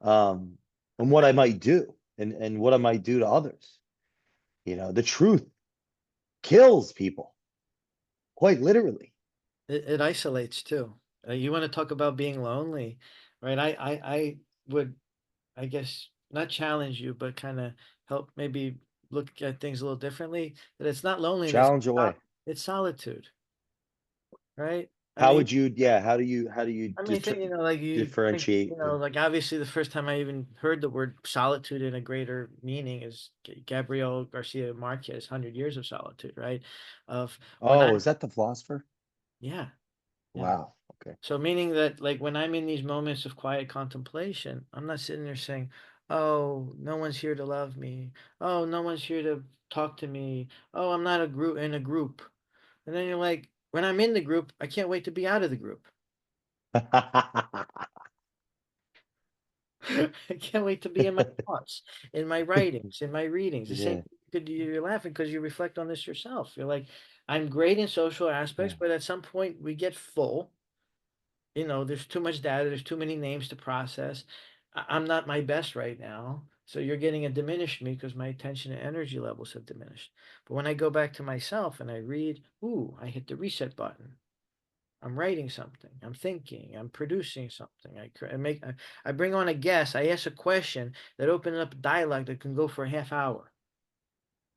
Um, and what I might do, and what I might do to others. The truth kills people, quite literally. It isolates too. You want to talk about being lonely, right? I would, I guess, not challenge you, but kind of help maybe look at things a little differently. That it's not loneliness, Challenge away. it's solitude, right? I How mean, would you? Yeah. How do you think, like you think, differentiate the? like obviously the first time I even heard the word solitude in a greater meaning is Gabriel Garcia Marquez, 100 Years of Solitude, right? Of when Oh, I'm, is that the philosopher? yeah, yeah. Wow. Okay. So meaning that like when I'm in these moments of quiet contemplation, I'm not sitting there saying, "Oh, no one's here to love me. Oh, no one's here to talk to me. Oh, I'm not a group in a group." And then you're like, when I'm in the group, I can't wait to be out of the group. I can't wait to be in my thoughts, in my writings, in my readings. The same Yeah. thing, you're laughing because you reflect on this yourself. You're like, I'm great in social Yeah. aspects, but at some point we get full. There's too much data, there's too many names to process. I'm not my best right now. So you're getting a diminished me because my attention and energy levels have diminished. But when I go back to myself and I read, ooh, I hit the reset button. I'm writing something. I'm thinking. I'm producing something. I bring on a guest. I ask a question that opens up a dialogue that can go for a half hour,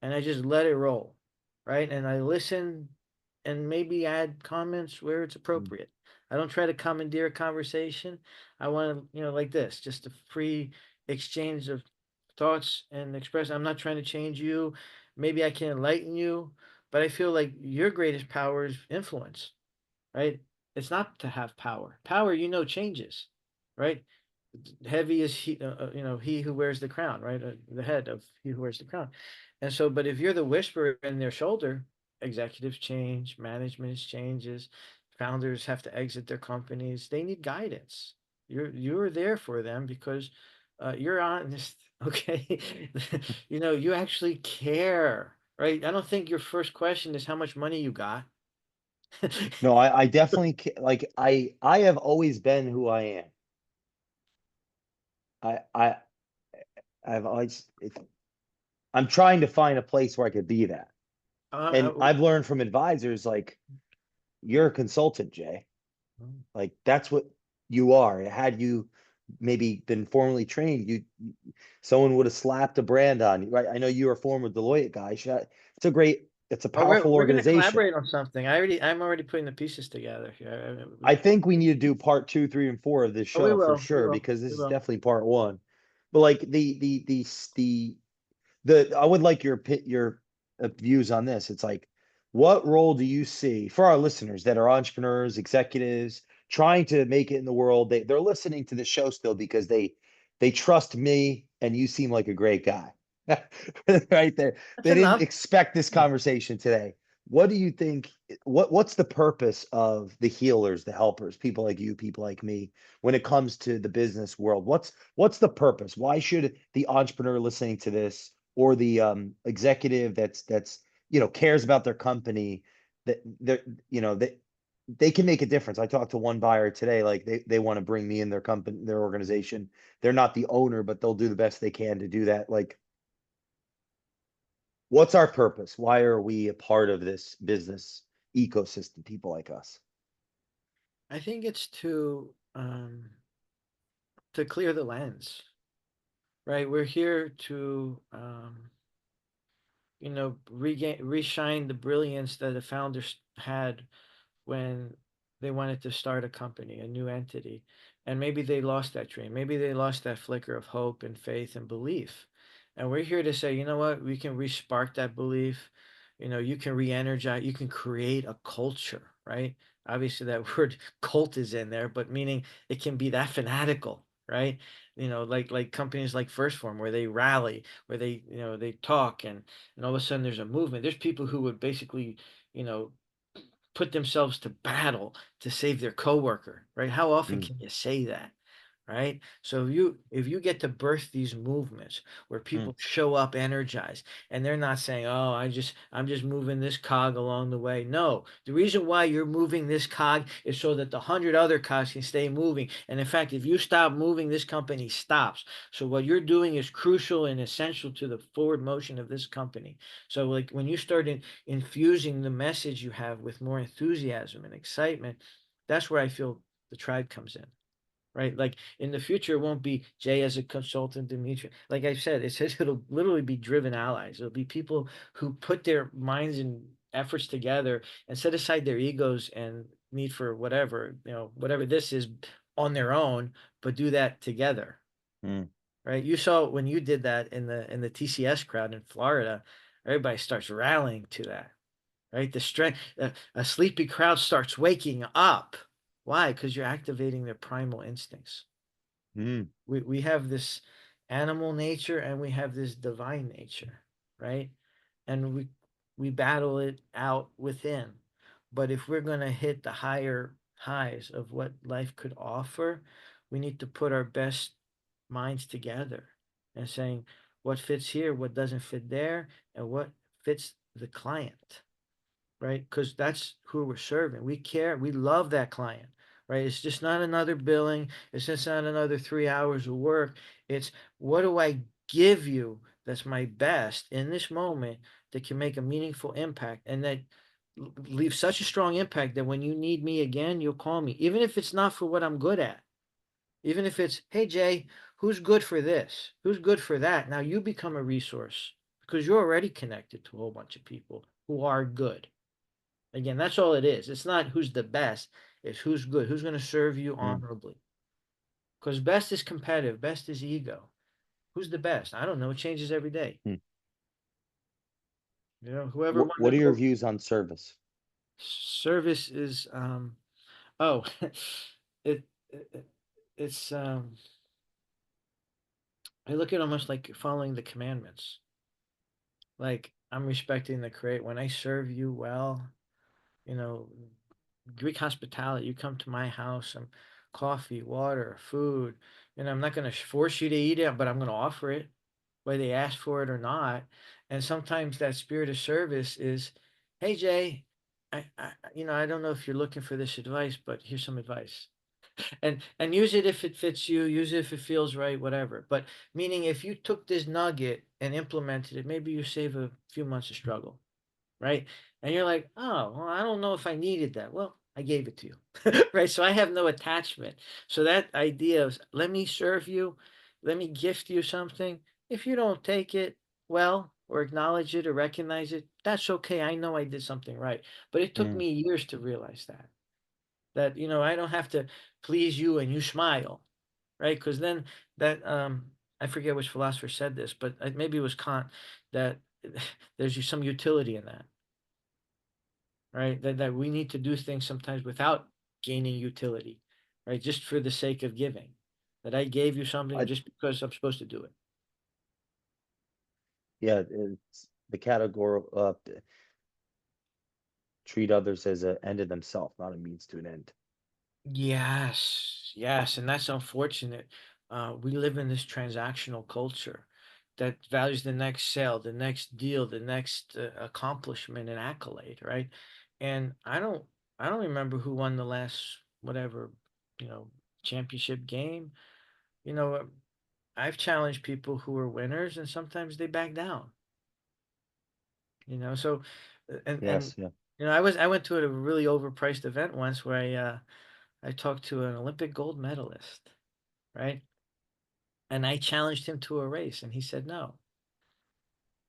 and I just let it roll, right? And I listen and maybe add comments where it's Mm. appropriate. I don't try to commandeer a conversation. I want to, like this, just a free exchange of thoughts and express. I'm not trying to change you. Maybe I can enlighten you, but I feel like your greatest power is influence, right? It's not to have power. Power, changes, right? Heavy is he who wears the crown, right? The head of he who wears the crown. And so, but if you're the whisperer in their shoulder, executives change, management changes, founders have to exit their companies. They need guidance. You're there for them because you're honest. Okay, you actually care, right? I don't think your first question is how much money you got. No, I definitely like I have always been who I am. I I've always I'm trying to find a place where I could be that. And Uh, I've learned from advisors like you're a consultant, Jay. Like that's what you are. Had you maybe been formally trained, someone would have slapped a brand on you, right? I know you're a former Deloitte guy. It's a Oh, we're powerful we're gonna organization. collaborate on something. I'm already putting the pieces together here. I think we need to do part two, three, and four of this Oh, we show for will. We sure will. because this We is will. definitely part one. But like the I would like your views on this. It's like, what role do you see for our listeners that are entrepreneurs, executives, trying to make it in the world? They're listening to the show still because they trust me and you seem like a great guy. Right there. That's They didn't enough. expect this conversation today. What do you think? What's the purpose of the healers, the helpers, people like you, people like me, when it comes to the business world? What's the purpose? Why should the entrepreneur listening to this or the executive that's cares about their company that they can make a difference? I talked to one buyer today, like they want to bring me in their company, their organization. They're not the owner, but they'll do the best they can to do that. Like, what's our purpose? Why are we a part of this business ecosystem, people like us? I think it's to clear the lens, right? We're here to regain reshine the brilliance that the founders had when they wanted to start a company, a new entity. And maybe they lost that dream. Maybe they lost that flicker of hope and faith and belief. And we're here to say, you know what? We can re-spark that belief. You can re-energize, you can create a culture, right? Obviously, that word cult is in there, but meaning it can be that fanatical, right? Like companies like First Form, where they rally, where they talk, and all of a sudden there's a movement. There's people who would basically, you know, put themselves to battle to save their coworker, right? How often Mm, can you say that? Right. So if you get to birth these movements where mm, people show up energized and they're not saying, oh, I'm just moving this cog along the way. No, the reason why you're moving this cog is so that the 100 other cogs can stay moving. And in fact, if you stop moving, this company stops. So what you're doing is crucial and essential to the forward motion of this company. So like when you start infusing the message you have with more enthusiasm and excitement, that's where I feel the tribe comes in, right? Like in the future, it won't be Jay as a consultant, Demetri. Like I said, it says it'll literally be driven allies. It'll be people who put their minds and efforts together and set aside their egos and need for whatever, whatever this is on their own, but do that together. mm, Right. You saw when you did that in the TCS crowd in Florida, everybody starts rallying to that. Right. The strength, a sleepy crowd starts waking up. Why? Because you're activating their primal instincts. mm, We have this animal nature and we have this divine nature, right? And we battle it out within. But if we're going to hit the higher highs of what life could offer, we need to put our best minds together and saying what fits here, what doesn't fit there, and what fits the client, right? Because that's who we're serving. We care. We love that client, right? It's just not another billing. It's just not another 3 hours of work. It's what do I give you that's my best in this moment that can make a meaningful impact and that leave such a strong impact that when you need me again, you'll call me, even if it's not for what I'm good at. Even if it's, hey, Jay, who's good for this? Who's good for that? Now you become a resource because you're already connected to a whole bunch of people who are good. Again, that's all it is. It's not who's the best, it's who's good, who's going to serve you Mm. honorably. Because best is competitive, best is ego. Who's the best? I don't know. It changes every day. Mm. Whoever won What the are your gold. views on service? Service is oh it, it it's I look at it almost like following the commandments. Like I'm respecting the create when I serve you well, you know, Greek hospitality. You come to my house, some coffee, water, food. I'm not going to force you to eat it, but I'm going to offer it, whether they ask for it or not. And sometimes that spirit of service is, hey Jay, I don't know if you're looking for this advice, but here's some advice. And use it if it fits you, use it if it feels right, whatever. But meaning if you took this nugget and implemented it, maybe you save a few months of struggle, right? And you're like, oh, well, I don't know if I needed that. Well, I gave it to you, right? So I have no attachment. So that idea of let me serve you, let me gift you something. If you don't take it well or acknowledge it or recognize it, that's okay. I know I did something right. But it took Mm. me years to realize that, I don't have to please you and you smile, right? Because then that, I forget which philosopher said this, but maybe it was Kant that there's some utility in that, right? That we need to do things sometimes without gaining utility, right? Just for the sake of giving. That I gave you something I just because I'm supposed to do it. Yeah, it's the category treat others as an end in themselves, not a means to an end. Yes, yes, and that's unfortunate. We live in this transactional culture that values the next sale, the next deal, the next accomplishment and accolade, right? And I don't remember who won the last whatever, you know, championship game. You know, I've challenged people who are winners, and sometimes they back down. So and Yes, yeah. I went to a really overpriced event once where I talked to an Olympic gold medalist, right? And I challenged him to a race, and he said no.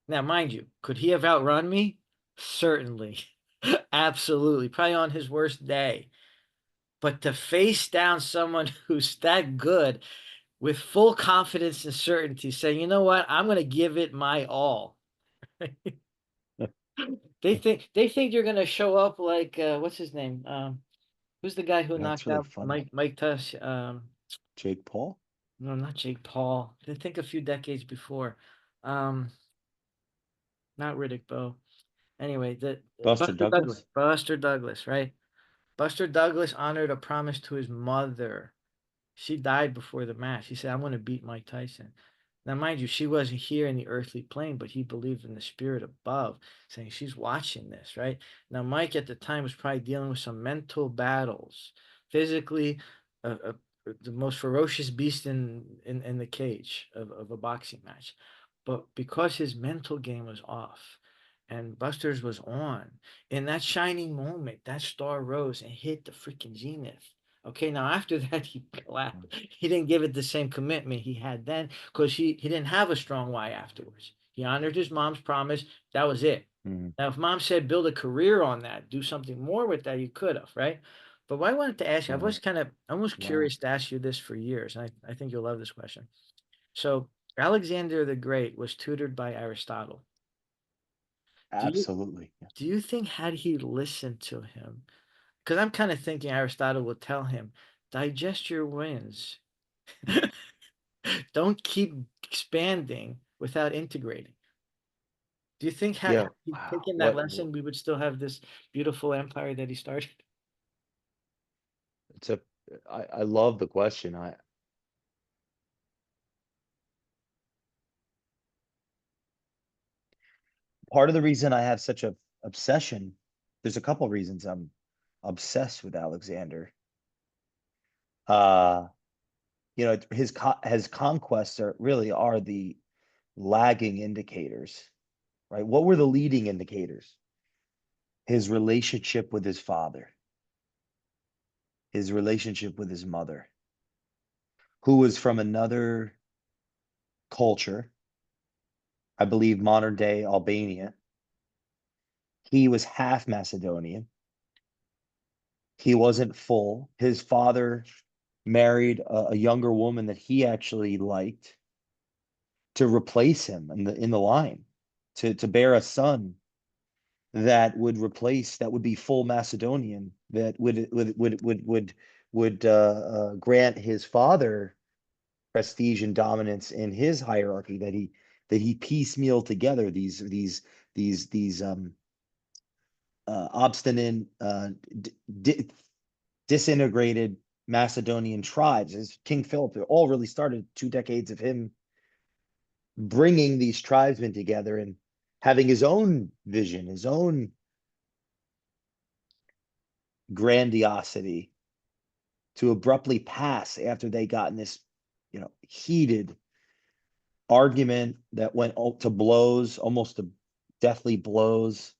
Now, mind you, could he have outrun me? Certainly. Absolutely. Probably on his worst day. But to face down someone who's that good with full confidence and certainty, saying, you know what, I'm going to give it my all. They think you're going to show up like what's his name? Who's the guy who That's knocked really out funny. Mike Tush? Jake Paul, No, not Jake Paul. I think a few decades before. Um, Not Riddick Bowe. Anyway, the Buster Buster Douglas. Douglas. Buster Douglas, right? Buster Douglas honored a promise to his mother. She died before the match. He said, I'm going to beat Mike Tyson. Now, mind you, she wasn't here in the earthly plane, but he believed in the spirit above, saying she's watching this, right? Now, Mike at the time was probably dealing with some mental battles. Physically, the most ferocious beast in the cage of a boxing match. But because his mental game was off and Buster's was on, in that shining moment, that star rose and hit the freaking zenith. Okay, now after that, he collapsed. He didn't give it the same commitment he had then because he didn't have a strong why afterwards. He honored his mom's promise. That was it. Mhm. Now, if mom said build a career on that, do something more with that, you could have, right? But what I wanted to ask you, I've Mhm. always kind of almost Wow. curious to ask you this for years, and I think you'll love this question. So, Alexander the Great was tutored by Aristotle. Do you Absolutely. Yeah. do you think had he listened to him, because I'm kind of thinking Aristotle would tell him, digest your wins. Don't keep expanding without integrating. Do you think had Yeah. he Wow. taken that lesson, we would still have this beautiful empire that he started? It's a I love the question. I Part of the reason I have such a obsession, there's a couple reasons I'm obsessed with Alexander. Uh, his conquests are the lagging indicators, right? What were the leading indicators? His relationship with his father, his relationship with his mother, who was from another culture, I believe modern day Albania. He was half Macedonian. He wasn't full. His father married a younger woman that he actually liked to replace him in the line, to bear a son that would replace, that would be full Macedonian, that would grant his father prestige and dominance in his hierarchy, that he piecemeal together these obstinate, di disintegrated Macedonian tribes. As King Philip, it all really started 2 decades of him bringing these tribesmen together and having his own vision, his own grandiosity, to abruptly pass after they got in this, heated argument that went to blows, almost to deathly blows.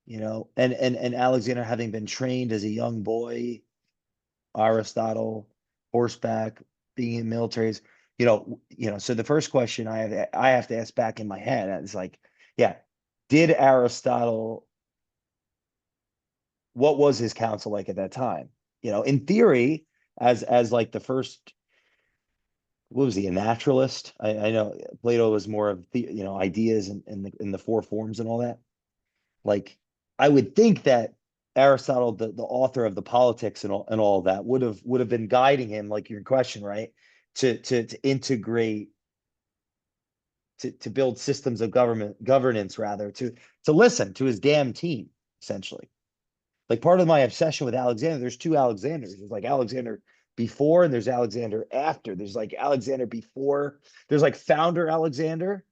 And Alexander, having been trained as a young boy, Aristotle, horseback, being in militaries, so the first question I have to ask back in my head is like, yeah, did Aristotle, what was his counsel like at that time? In theory, as like the first, what was he, a naturalist? I know Plato was more of the, ideas and the four forms and all that. Like, I would think that Aristotle, the author of the Politics and all that, would have been guiding him, like your question, right? To integrate, to build systems of governance, rather, to listen to his damn team, essentially. Like, part of my obsession with Alexander, there's two Alexanders. There's like Alexander before and there's Alexander after. There's like Alexander before, there's like founder Alexander,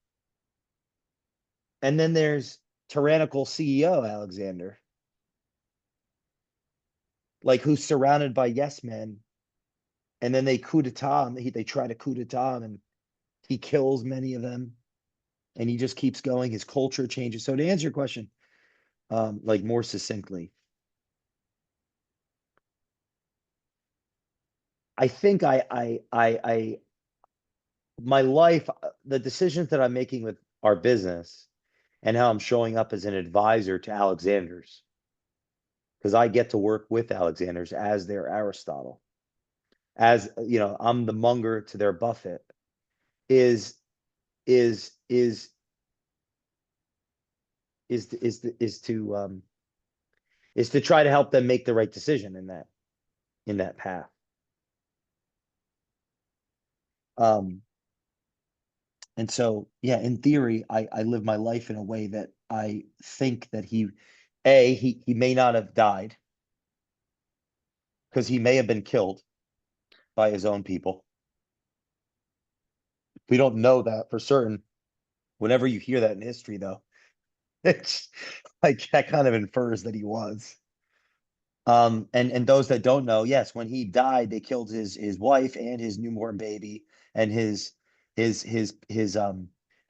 and then there's tyrannical CEO Alexander, like, who's surrounded by yes men, and then they coup d'etat him. They try to coup d'etat him, and he kills many of them, and he just keeps going. His culture changes. So to answer your question, like, more succinctly, I think my life, the decisions that I'm making with our business, and how I'm showing up as an advisor to Alexander's, because I get to work with Alexander's as their Aristotle, as I'm the Munger to their Buffett, is is is is to try to help them make the right decision in that path. Um, and so, yeah, in theory, I live my life in a way that I think that he may not have died, because he may have been killed by his own people. We don't know that for certain. Whenever you hear that in history, though, it's like that kind of infers that he was. And those that don't know, yes, when he died, they killed his wife and his newborn baby, and his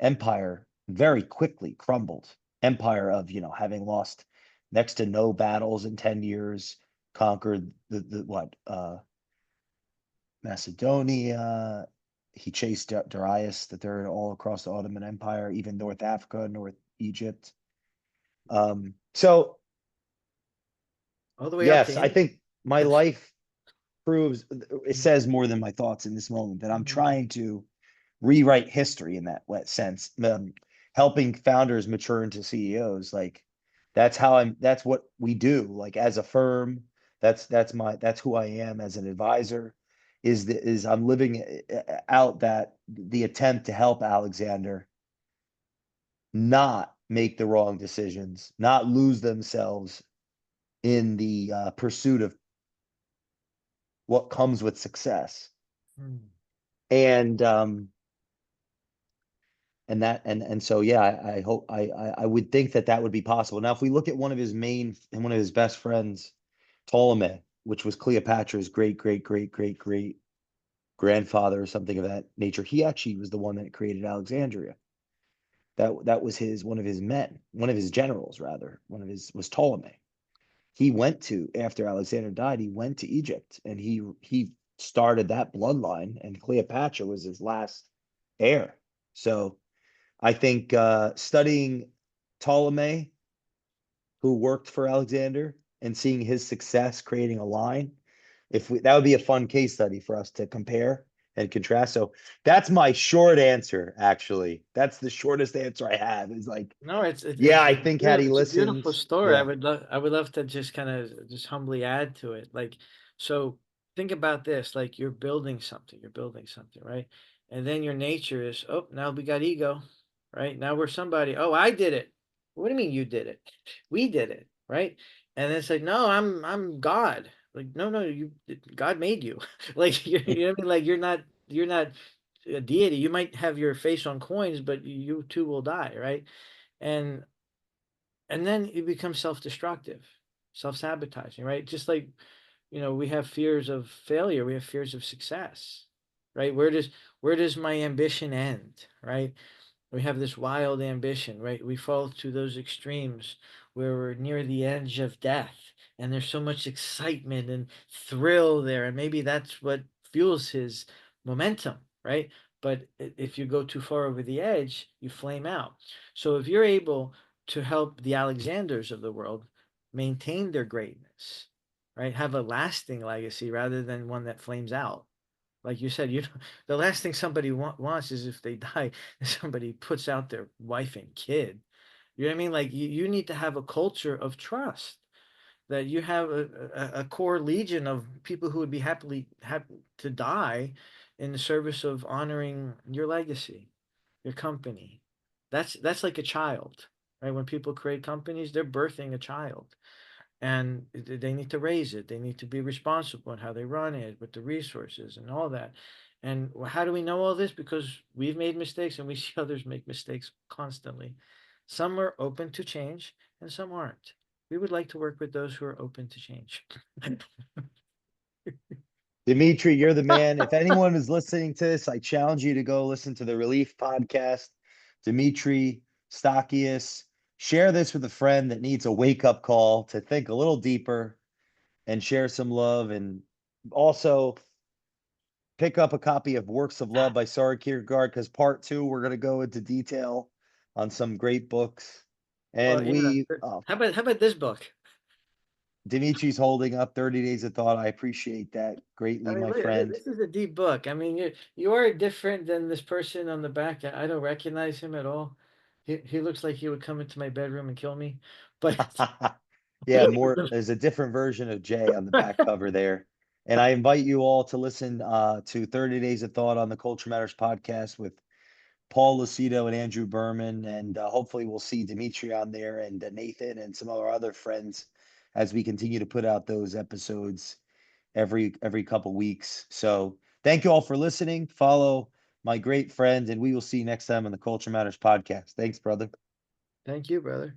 empire very quickly crumbled. Empire of, having lost next to no battles in 10 years, conquered the what, Macedonia. He chased Darius the third all across the Ottoman Empire, even North Africa, North Egypt. So All the way up to yes, I India. think my That's life proves, it says more than my thoughts in this moment, that I'm Mhm. trying to rewrite history in that sense, helping founders mature into CEOs. Like, that's what we do, like, as a firm. That's who I am as an advisor, is I'm living out that the attempt to help Alexander not make the wrong decisions, not lose themselves in the pursuit of what comes with success. Mm. And um and that and and so, yeah, I hope, I would think that would be possible. Now, if we look at one of his best friends, Ptolemy, which was Cleopatra's great great great great great grandfather or something of that nature, he actually was the one that created Alexandria. That was his one of his men, one of his generals, rather. One of his was Ptolemy. He went to After Alexander died, he went to Egypt, and he started that bloodline, and Cleopatra was his last heir. So I think, studying Ptolemy who worked for Alexander and seeing his success creating a line. If we, that would be a fun case study for us to compare and contrast. So that's my short answer, actually. That's the shortest answer I have is like, No, yeah, I think had he it's a listened, beautiful story. yeah. I would love to just kind of just humbly add to it. Like, so think about this, like you're building something, right? And then your nature is, oh, now we got ego, right? Now we're somebody. Oh, I did it. What do you mean you did it? We did it, right? And it's like, no, I'm God. Like, no, no, God made you. Like, you know what I mean? Like, you're not a deity. You might have your face on coins, but you too will die, right? and and then you become self-destructive, self-sabotaging, right? Just like, we have fears of failure, we have fears of success, right? Where does my ambition end, right? We have this wild ambition, right? We fall to those extremes where we're near the edge of death and there's so much excitement and thrill there. And maybe that's what fuels his momentum, right? But if you go too far over the edge, you flame out. So if you're able to help the Alexanders of the world maintain their greatness, right? Have a lasting legacy rather than one that flames out, like you said, the last thing somebody wants is if they die, somebody puts out their wife and kid. You know what I mean? Like you need to have a culture of trust, that you have a core legion of people who would be happy to die in the service of honoring your legacy, your company. That's like a child, right? When people create companies, they're birthing a child, and they need to raise it. They need to be responsible in how they run it with the resources and all that. And how do we know all this? Because we've made mistakes and we see others make mistakes constantly. Some are open to change and some aren't. We would like to work with those who are open to change. Demetri, you're the man. If anyone is listening to this, I challenge you to go listen to the Relief podcast. Demetri Stakias, share this with a friend that needs a wake up call to think a little deeper and share some love. And also pick up a copy of Works of Love by Sarah Kierkegaard because part two, we're going to go into detail on some great books. Well, And we, how about this book? Dimitri's holding up 30 Days of Thought. I appreciate that I greatly, mean, my look, friend. this is a deep book. I mean, you are different than this person on the back. I don't recognize him at all. He looks like he would come into my bedroom and kill me. But Yeah, more, there's a different version of Jay on the back cover there. And I invite you all to listen to 30 Days of Thought on the Culture Matters podcast with Paul Lucido and Andrew Berman. And hopefully we'll see Demetri on there and Nathan and some of our other friends as we continue to put out those episodes every couple weeks. So thank you all for listening. Follow my great friend, and we will see you next time on the Culture Matters podcast. Thanks, brother. thank you, brother.